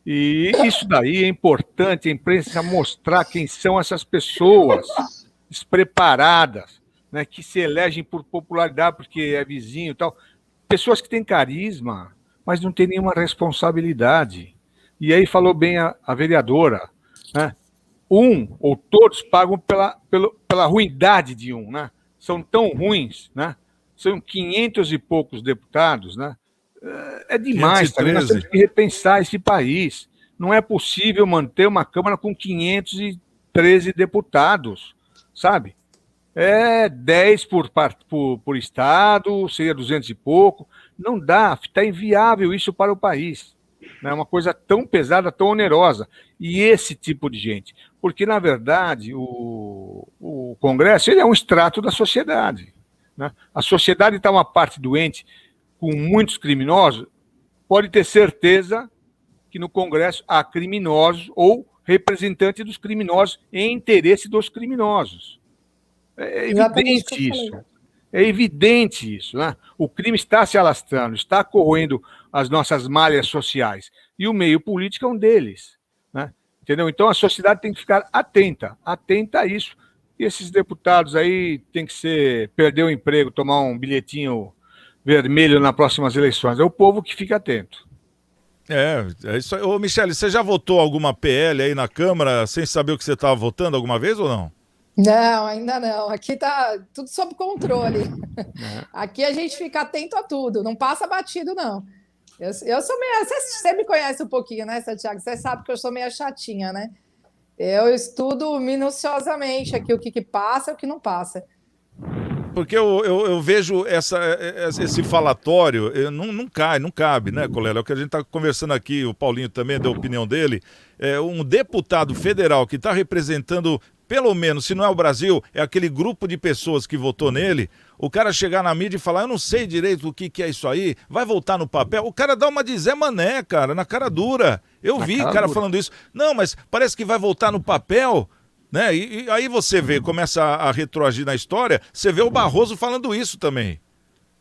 E isso daí é importante, a imprensa mostrar quem são essas pessoas despreparadas, né, que se elegem por popularidade porque é vizinho e tal. Pessoas que têm carisma, mas não têm nenhuma responsabilidade. E aí falou bem a vereadora, né? Um ou todos pagam pela ruindade de um, né? São tão ruins, né? São 500 e poucos deputados, né? É demais, tá? Nós temos que repensar esse país. Não é possível manter uma Câmara com 513 deputados, sabe? É 10 por estado, seria 200 e pouco. Não dá, está inviável isso para o país. É uma coisa tão pesada, tão onerosa. E esse tipo de gente. Porque, na verdade, o Congresso ele é um extrato da sociedade, né? A sociedade está uma parte doente, com muitos criminosos, pode ter certeza que no Congresso há criminosos ou representantes dos criminosos em interesse dos criminosos. É evidente isso. É evidente isso, né? O crime está se alastrando, está corroendo as nossas malhas sociais. E o meio político é um deles, né? Entendeu? Então a sociedade tem que ficar atenta a isso. E esses deputados aí tem que perder o emprego, tomar um bilhetinho vermelho nas próximas eleições. É o povo que fica atento.
É isso aí. Ô, Michele, você já votou alguma PL aí na Câmara sem saber o que você estava votando alguma vez ou não?
Não, ainda não. Aqui tá tudo sob controle. Aqui a gente fica atento a tudo, não passa batido, não. Eu sou meio... Você me conhece um pouquinho, né, Santiago? Você sabe que eu sou meio chatinha, né? Eu estudo minuciosamente aqui o que passa e o que não passa.
Porque eu vejo esse falatório, não cabe, né, colega? É o que a gente está conversando aqui, o Paulinho também deu a opinião dele. Um deputado federal que está representando, pelo menos, se não é o Brasil, é aquele grupo de pessoas que votou nele, o cara chegar na mídia e falar, eu não sei direito o que é isso aí, vai voltar no papel, o cara dá uma de Zé Mané, cara, na cara dura. Eu vi cara falando isso. Não, mas parece que vai voltar no papel... Né? E aí você vê, começa a retroagir na história, você vê o Barroso falando isso também.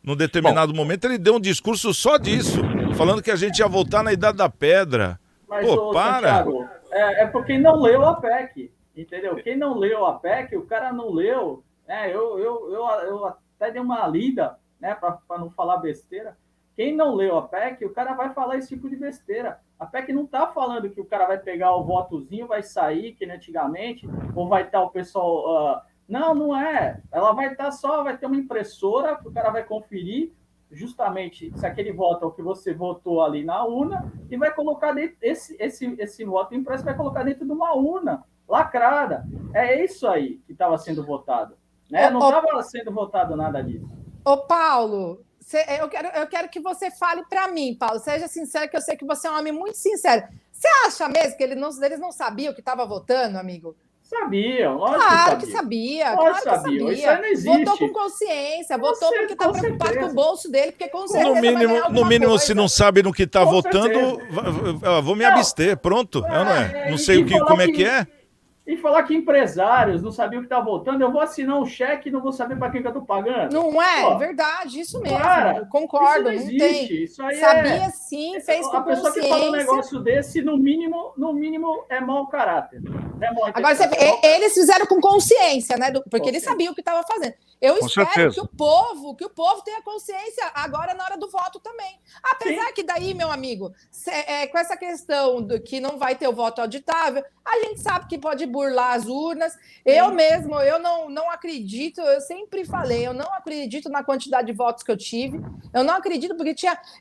Num determinado momento ele deu um discurso só disso, falando que a gente ia voltar na Idade da Pedra.
Mas, para! Santiago, é porque não leu a PEC, entendeu? Quem não leu a PEC, o cara não leu, né? Eu até dei uma lida, né, para não falar besteira. Quem não leu a PEC, o cara vai falar esse tipo de besteira. A PEC não está falando que o cara vai pegar o votozinho, vai sair, que nem antigamente, ou vai estar o pessoal... Não é. Ela vai estar vai ter uma impressora que o cara vai conferir justamente se aquele voto é o que você votou ali na urna e vai colocar dentro, esse voto impresso vai colocar dentro de uma urna lacrada. É isso aí que estava sendo votado, né? Não estava sendo votado nada disso.
Ô, Paulo... Eu quero que você fale para mim, Paulo. Seja sincero, que eu sei que você é um homem muito sincero. Você acha mesmo que eles não sabiam o que estava votando, amigo?
Sabiam, lógico
claro que sabia. Claro que sabia.
Isso aí não existe.
Votou com consciência, votou porque está preocupado com o bolso dele, porque com certeza
no mínimo se não sabe no que está votando, vou me abster, pronto. Não sei como é que é.
E falar que empresários não sabiam o que estava votando, eu vou assinar um cheque e não vou saber para quem que eu estou pagando.
Não é? Verdade, isso mesmo. Eu concordo,
isso
não tem.
Isso aí
sabia sim, fez com consciência. A pessoa
que fala um negócio desse, no mínimo é mau caráter.
Agora, eles fizeram com consciência, né? Porque eles sabiam o que estava fazendo. Eu espero que o povo tenha consciência agora na hora do voto também. Apesar que daí, meu amigo, com essa questão do que não vai ter o voto auditável, a gente sabe que pode burlar as urnas. Eu não acredito, eu sempre falei, eu não acredito na quantidade de votos que eu tive. Eu não acredito porque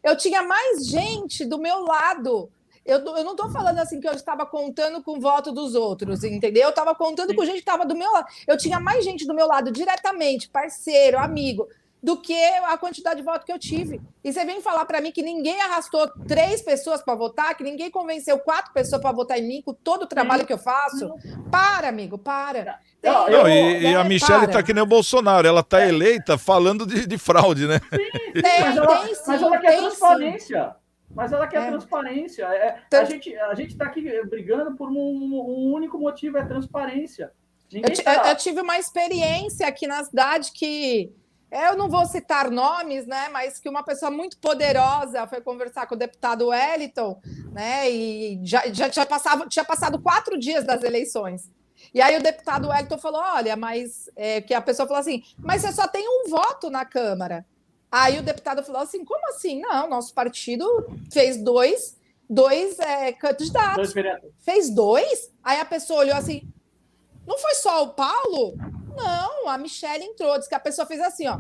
eu tinha mais gente do meu lado. Eu não estou falando assim que eu estava contando com o voto dos outros, entendeu? Eu estava contando com gente que estava do meu lado. Eu tinha mais gente do meu lado diretamente, parceiro, amigo, do que a quantidade de voto que eu tive. E você vem falar para mim que ninguém arrastou 3 pessoas para votar, que ninguém convenceu 4 pessoas para votar em mim com todo o trabalho que eu faço? Para, amigo, para.
E a Michelle está que nem o Bolsonaro, ela está eleita falando de fraude, né?
Sim, mas ela quer transparência. Sim. Mas ela quer transparência. A gente está aqui brigando por um único motivo, é transparência.
Eu tive uma experiência aqui na cidade que eu não vou citar nomes, né? Mas que uma pessoa muito poderosa foi conversar com o deputado Wellington, né? E já tinha passado 4 dias das eleições. E aí o deputado Wellington falou: olha, mas que a pessoa falou assim, mas você só tem um voto na Câmara. Aí o deputado falou assim: como assim? Não, nosso partido fez dois candidatos. Fez 2? Aí a pessoa olhou assim: não foi só o Paulo? Não, a Michelle entrou. Diz que a pessoa fez assim, ó.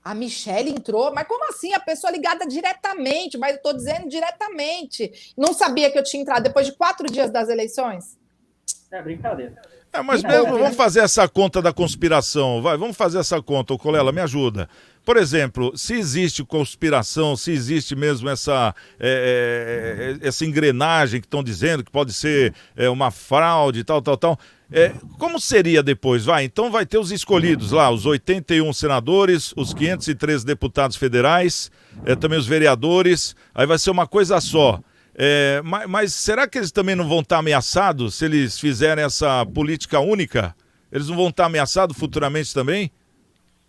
A Michelle entrou? Mas como assim? A pessoa ligada diretamente, mas eu estou dizendo diretamente. Não sabia que eu tinha entrado depois de 4 dias das eleições?
É brincadeira.
Mas mesmo, vamos fazer essa conta da conspiração, vamos fazer essa conta, Colela, me ajuda. Por exemplo, se existe conspiração, se existe mesmo essa engrenagem que estão dizendo que pode ser uma fraude, tal, como seria depois? Então vai ter os escolhidos lá, os 81 senadores, os 513 deputados federais, também os vereadores, aí vai ser uma coisa só. Mas será que eles também não vão estar ameaçados se eles fizerem essa política única? Eles não vão estar ameaçados futuramente também?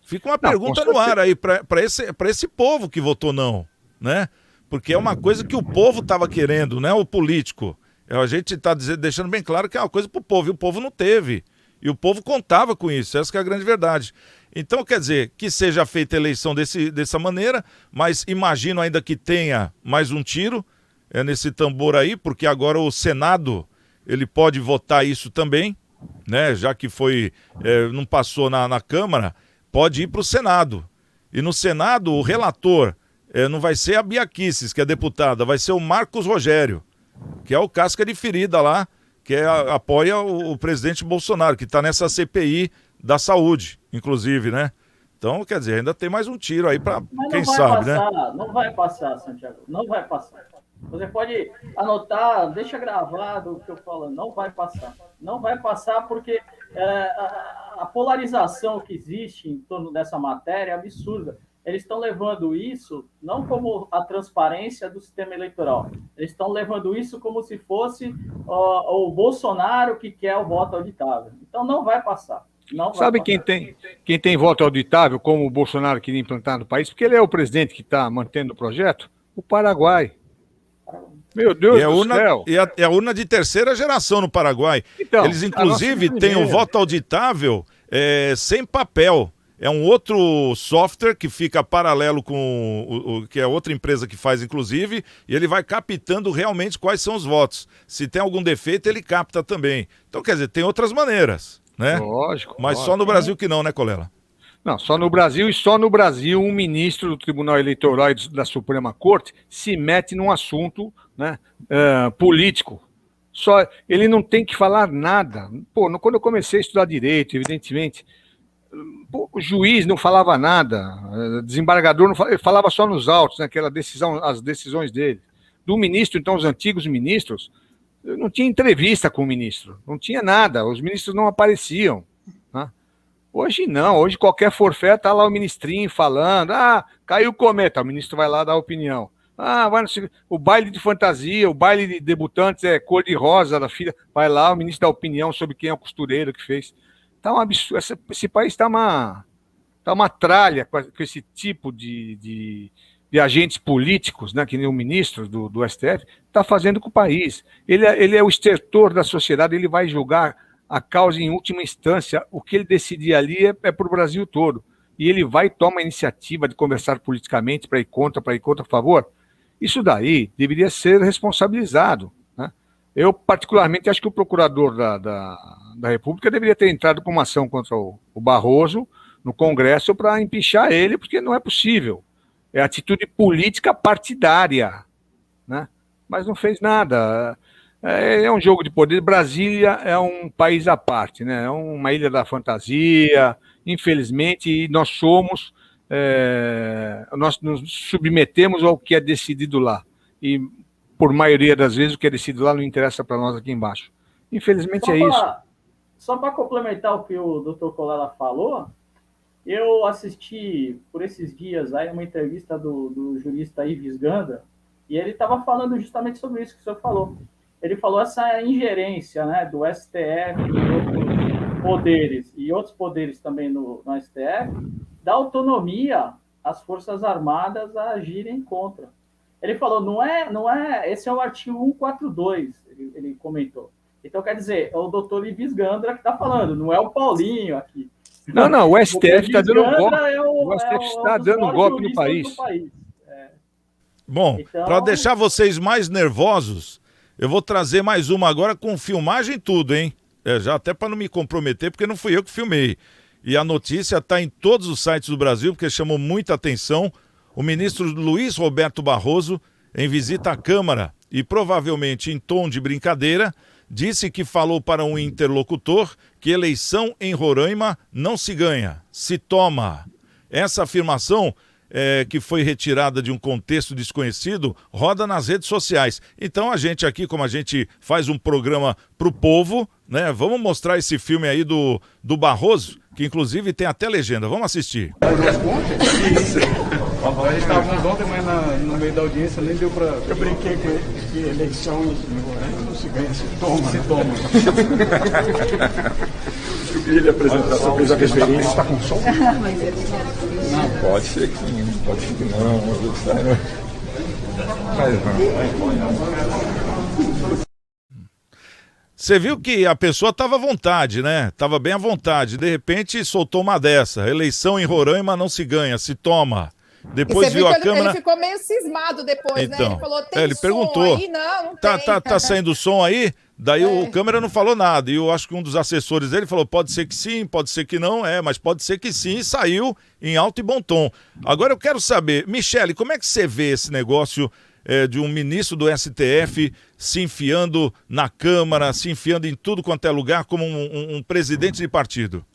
Fica uma pergunta no ar aí para esse povo que votou não, né? Porque é uma coisa que o povo estava querendo, né? O político. A gente está deixando bem claro que é uma coisa para o povo, e o povo não teve. E o povo contava com isso, essa que é a grande verdade. Então, quer dizer, que seja feita a eleição dessa maneira, mas imagino ainda que tenha mais um tiro nesse tambor aí, porque agora o Senado ele pode votar isso também, né? Já que não passou na Câmara, pode ir para o Senado. E no Senado, o relator não vai ser a Bia Kicis, que é deputada, vai ser o Marcos Rogério, que é o casca de ferida lá, que apoia o presidente Bolsonaro, que está nessa CPI da saúde, inclusive, né? Então, quer dizer, ainda tem mais um tiro aí para quem sabe, né?
Não vai passar, Santiago, não vai passar. Você pode anotar, deixa gravado o que eu falo, não vai passar. Não vai passar porque a polarização que existe em torno dessa matéria é absurda. Eles estão levando isso não como a transparência do sistema eleitoral. Eles estão levando isso como se fosse o Bolsonaro que quer o voto auditável. Então não vai passar.
Sabe quem tem voto auditável, como o Bolsonaro queria implantar no país? Porque ele é o presidente que está mantendo o projeto? O Paraguai. Meu Deus do céu.
E a urna de terceira geração no Paraguai. Então, eles, inclusive, têm o voto auditável sem papel. É um outro software que fica paralelo com que é outra empresa que faz, inclusive, e ele vai captando realmente quais são os votos. Se tem algum defeito, ele capta também. Então, quer dizer, tem outras maneiras, né?
Lógico.
Mas só no Brasil que não, né, Colela?
Não, só no Brasil, e só no Brasil um ministro do Tribunal Eleitoral e da Suprema Corte se mete num assunto, né, político. Ele não tem que falar nada. Quando eu comecei a estudar direito, evidentemente, o juiz não falava nada, desembargador não falava só nos autos, naquela decisão, as decisões dele. Do ministro, então, os antigos ministros, não tinha entrevista com o ministro, não tinha nada, os ministros não apareciam. Né? Hoje não, hoje qualquer forfé está lá o ministrinho falando, caiu o cometa, o ministro vai lá dar opinião. O baile de fantasia, o baile de debutantes é cor de rosa da filha, vai lá, o ministro dá opinião sobre quem é o costureiro que fez. Tá um absurdo, esse país está uma tralha com esse tipo de agentes políticos, né, que nem o ministro do STF, está fazendo com o país. Ele é o estertor da sociedade, ele vai julgar a causa em última instância, o que ele decidir ali é para o Brasil todo. E ele vai tomar a iniciativa de conversar politicamente para ir contra, a favor. Isso daí deveria ser responsabilizado. Né? Eu, particularmente, acho que o procurador da República deveria ter entrado com uma ação contra o Barroso no Congresso para empichar ele, porque não é possível. É atitude política partidária. Né? Mas não fez nada. É um jogo de poder. Brasília é um país à parte, né? É uma ilha da fantasia, infelizmente, nós nós nos submetemos ao que é decidido lá. E, por maioria das vezes, o que é decidido lá não interessa para nós aqui embaixo. Infelizmente isso.
Só para complementar o que o Dr. Colella falou, eu assisti por esses dias aí uma entrevista do jurista Ives Gandra, e ele estava falando justamente sobre isso que o senhor falou. Ele falou essa ingerência, né, do STF e outros poderes também no STF, da autonomia às Forças Armadas a agirem contra. Ele falou, não é, esse é o artigo 142, ele comentou. Então, quer dizer, é o doutor Ives Gandra que está falando, não é o Paulinho aqui.
Não, o STF está dando um golpe. O STF está dando um golpe no país.
Bom, então... para deixar vocês mais nervosos, eu vou trazer mais uma agora com filmagem e tudo, hein? Já até para não me comprometer, porque não fui eu que filmei. E a notícia está em todos os sites do Brasil, porque chamou muita atenção. O ministro Luiz Roberto Barroso, em visita à Câmara, e provavelmente em tom de brincadeira, disse que falou para um interlocutor que eleição em Roraima não se ganha, se toma. Essa afirmação, que foi retirada de um contexto desconhecido, roda nas redes sociais. Então a gente aqui, como a gente faz um programa para o povo, né, vamos mostrar esse filme aí do Barroso, que inclusive tem até legenda. Vamos assistir.
Eles estavam ontem, mas no meio da audiência nem deu para... Eu brinquei que eleição não se ganha, se toma. Se toma. Eu queria lhe apresentar, você fez a referência. Está com som?
Não, pode ser que não, pode ser que não.
Você viu que a pessoa estava à vontade, né? Estava bem à vontade. De repente soltou uma dessa. Eleição em Roraima não se ganha, se toma. Depois viu a Câmara...
Ele ficou meio cismado depois,
então,
né? Ele falou, tem
ele
som
perguntou,
aí? Não tem.
Tá saindo som aí? Daí o Câmara não falou nada. E eu acho que um dos assessores dele falou, pode ser que sim, pode ser que não, mas pode ser que sim. E saiu em alto e bom tom. Agora eu quero saber, Michele, como é que você vê esse negócio de um ministro do STF se enfiando na Câmara, se enfiando em tudo quanto é lugar, como um presidente de partido?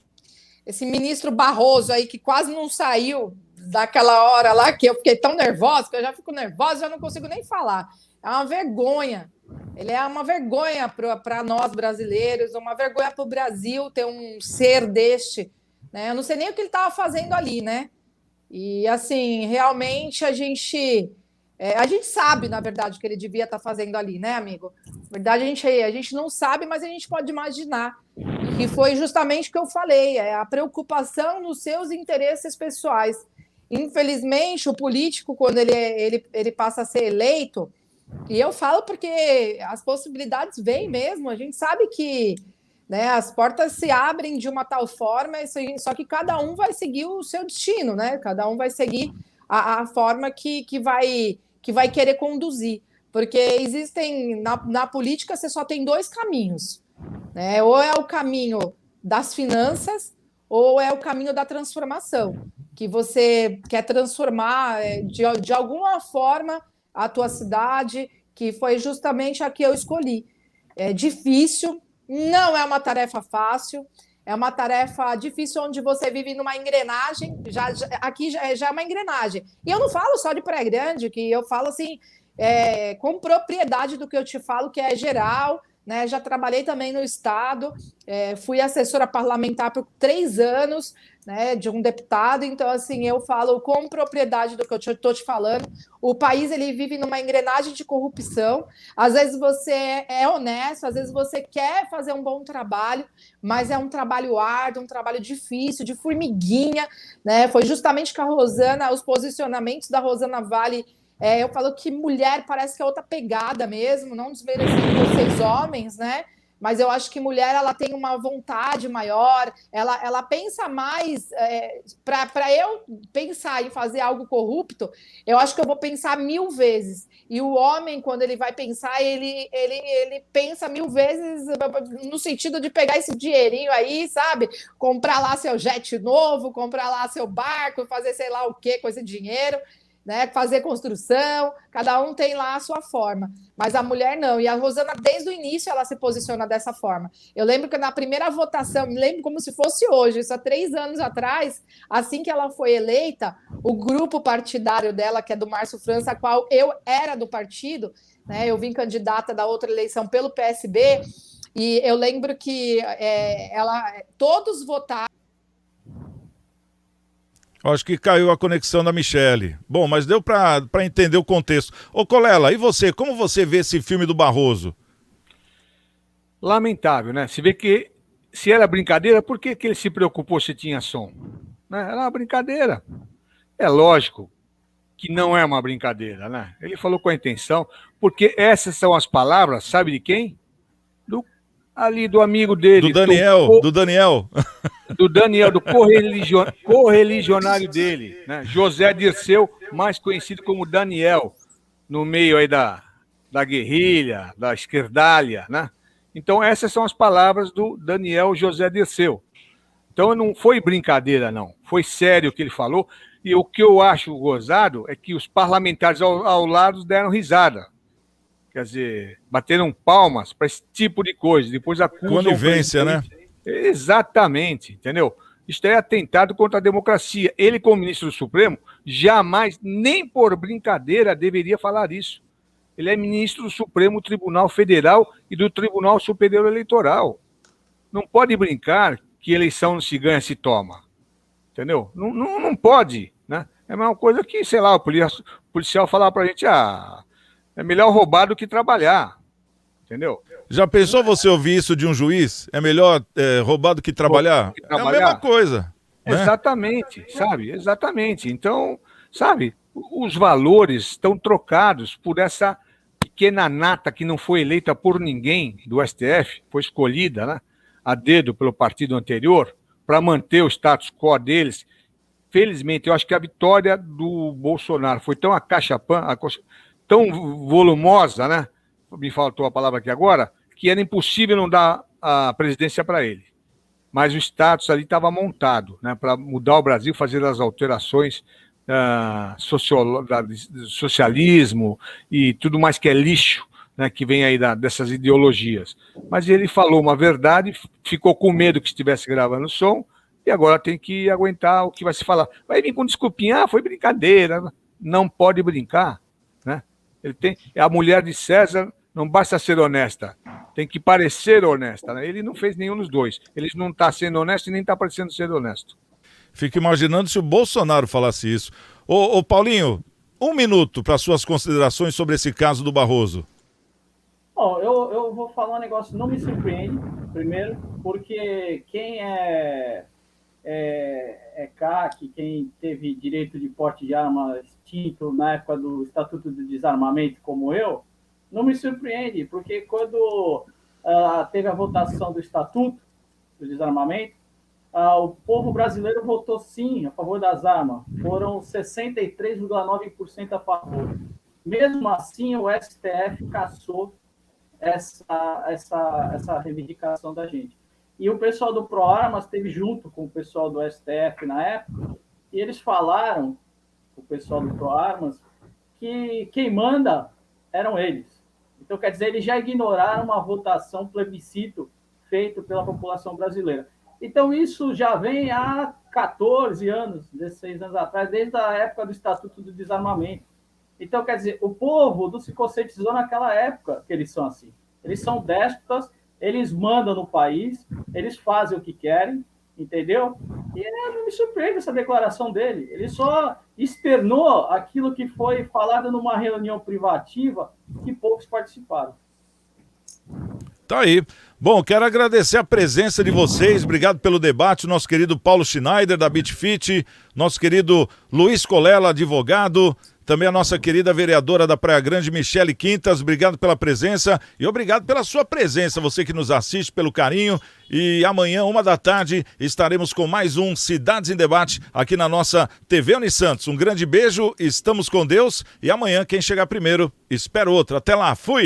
Esse ministro Barroso aí, que quase não saiu daquela hora lá, que eu fiquei tão nervosa, que eu já fico nervosa, já não consigo nem falar. É uma vergonha. Ele é uma vergonha para nós brasileiros, uma vergonha para o Brasil ter um ser deste, né? Eu não sei nem o que ele estava fazendo ali, né? E, assim, realmente a gente sabe, na verdade, o que ele devia estar fazendo ali, né, amigo? Na verdade, a gente não sabe, mas a gente pode imaginar. E foi justamente o que eu falei, a preocupação nos seus interesses pessoais. Infelizmente, o político, quando ele passa a ser eleito, e eu falo porque as possibilidades vêm mesmo, a gente sabe que, né, as portas se abrem de uma tal forma, só que cada um vai seguir o seu destino, né? Cada um vai seguir a forma que vai querer conduzir. Porque existem, na política, você só tem dois caminhos, né? Ou é o caminho das finanças, ou é o caminho da transformação, que você quer transformar de alguma forma a tua cidade, que foi justamente a que eu escolhi. É difícil, não é uma tarefa fácil, é uma tarefa difícil onde você vive numa engrenagem, aqui já é uma engrenagem. E eu não falo só de Praia Grande, que eu falo assim, com propriedade do que eu te falo, que é geral, né? Já trabalhei também no Estado, fui assessora parlamentar por 3 anos, né, de um deputado, então assim, eu falo com propriedade do que eu estou te falando. O país ele vive numa engrenagem de corrupção, às vezes você é honesto, às vezes você quer fazer um bom trabalho, mas é um trabalho árduo, um trabalho difícil, de formiguinha, né? Foi justamente com a Rosana, os posicionamentos da Rosana Vale. Eu falo que mulher parece que é outra pegada mesmo, não desmerecendo vocês homens, né? Mas eu acho que mulher ela tem uma vontade maior, ela pensa mais. Para eu pensar em fazer algo corrupto, eu acho que eu vou pensar 1000 vezes. E o homem, quando ele vai pensar, ele pensa 1000 vezes no sentido de pegar esse dinheirinho aí, sabe? Comprar lá seu jet novo, comprar lá seu barco, fazer sei lá o quê com esse dinheiro. né, fazer construção, cada um tem lá a sua forma, mas a mulher não, e a Rosana desde o início ela se posiciona dessa forma. Eu lembro que na primeira votação, me lembro como se fosse hoje, isso há 3 anos atrás, assim que ela foi eleita, o grupo partidário dela, que é do Márcio França, a qual eu era do partido, né, eu vim candidata da outra eleição pelo PSB, e eu lembro que todos votaram.
Acho que caiu a conexão da Michele. Bom, mas deu para entender o contexto. Ô Colela, e você? Como você vê esse filme do Barroso?
Lamentável, né? Se vê que se era brincadeira, por que ele se preocupou se tinha som? Né? Era uma brincadeira. É lógico que não é uma brincadeira, né? Ele falou com a intenção, porque essas são as palavras, sabe de quem? Do amigo dele.
Do Daniel, do
correligionário dele, né? José Dirceu, mais conhecido como Daniel, no meio aí da guerrilha, da esquerdalha, né? Então essas são as palavras do Daniel José Dirceu. Então não foi brincadeira, não. Foi sério o que ele falou. E o que eu acho gozado é que os parlamentares ao lado deram risada. Quer dizer, bateram palmas para esse tipo de coisa. Depois acusam...
Conivência, né?
Exatamente, entendeu? Isto é atentado contra a democracia. Ele, como ministro do Supremo, jamais, nem por brincadeira, deveria falar isso. Ele é ministro do Supremo Tribunal Federal e do Tribunal Superior Eleitoral. Não pode brincar que eleição não se ganha, se toma. Entendeu? Não pode, né? É a mesma coisa que, sei lá, o policial falar para a gente, é melhor roubar do que trabalhar, entendeu?
Já pensou você ouvir isso de um juiz? É melhor roubar do que trabalhar? É a mesma coisa. Né?
Exatamente, sabe? Exatamente. Então, sabe, os valores estão trocados por essa pequena nata que não foi eleita por ninguém do STF, foi escolhida, né, a dedo pelo partido anterior, para manter o status quo deles. Felizmente, eu acho que a vitória do Bolsonaro foi tão tão volumosa, né? Me faltou a palavra aqui agora, que era impossível não dar a presidência para ele. Mas o status ali estava montado, né, para mudar o Brasil, fazer as alterações socialismo e tudo mais que é lixo, né, que vem aí dessas ideologias. Mas ele falou uma verdade, ficou com medo que estivesse gravando o som, e agora tem que aguentar o que vai se falar. Vai vir com desculpinha, foi brincadeira. Não pode brincar, né? A mulher de César não basta ser honesta, tem que parecer honesta, né? Ele não fez nenhum dos dois. Ele não está sendo honesto e nem está parecendo ser honesto.
Fico imaginando se o Bolsonaro falasse isso. Ô Paulinho, 1 minuto para suas considerações sobre esse caso do Barroso.
Bom, eu vou falar um negócio, não me surpreende, primeiro, porque quem é CAC, quem teve direito de porte de arma extinto na época do Estatuto do Desarmamento, como eu, não me surpreende, porque quando teve a votação do Estatuto do Desarmamento, o povo brasileiro votou sim a favor das armas. Foram 63,9% a favor. Mesmo assim, o STF cassou essa reivindicação da gente. E o pessoal do ProArmas esteve junto com o pessoal do STF na época, e eles falaram, o pessoal do ProArmas, que quem manda eram eles. Então, quer dizer, eles já ignoraram uma votação, plebiscito feito pela população brasileira. Então, isso já vem há 14 anos, 16 anos atrás, desde a época do Estatuto do Desarmamento. Então, quer dizer, o povo não se conscientizou naquela época que eles são assim. Eles são déspotas, eles mandam no país, eles fazem o que querem, entendeu? E não me surpreende essa declaração dele. Ele só externou aquilo que foi falado numa reunião privativa que poucos participaram.
Tá aí. Bom, quero agradecer a presença de vocês, obrigado pelo debate, nosso querido Paulo Schneider, da BitFit, nosso querido Luiz Colela, advogado, também a nossa querida vereadora da Praia Grande, Michele Quintas, obrigado pela presença e obrigado pela sua presença, você que nos assiste, pelo carinho, e amanhã, 13h, estaremos com mais um Cidades em Debate aqui na nossa TV Unisantos. Um grande beijo, estamos com Deus e amanhã, quem chegar primeiro, espera outro. Até lá, fui!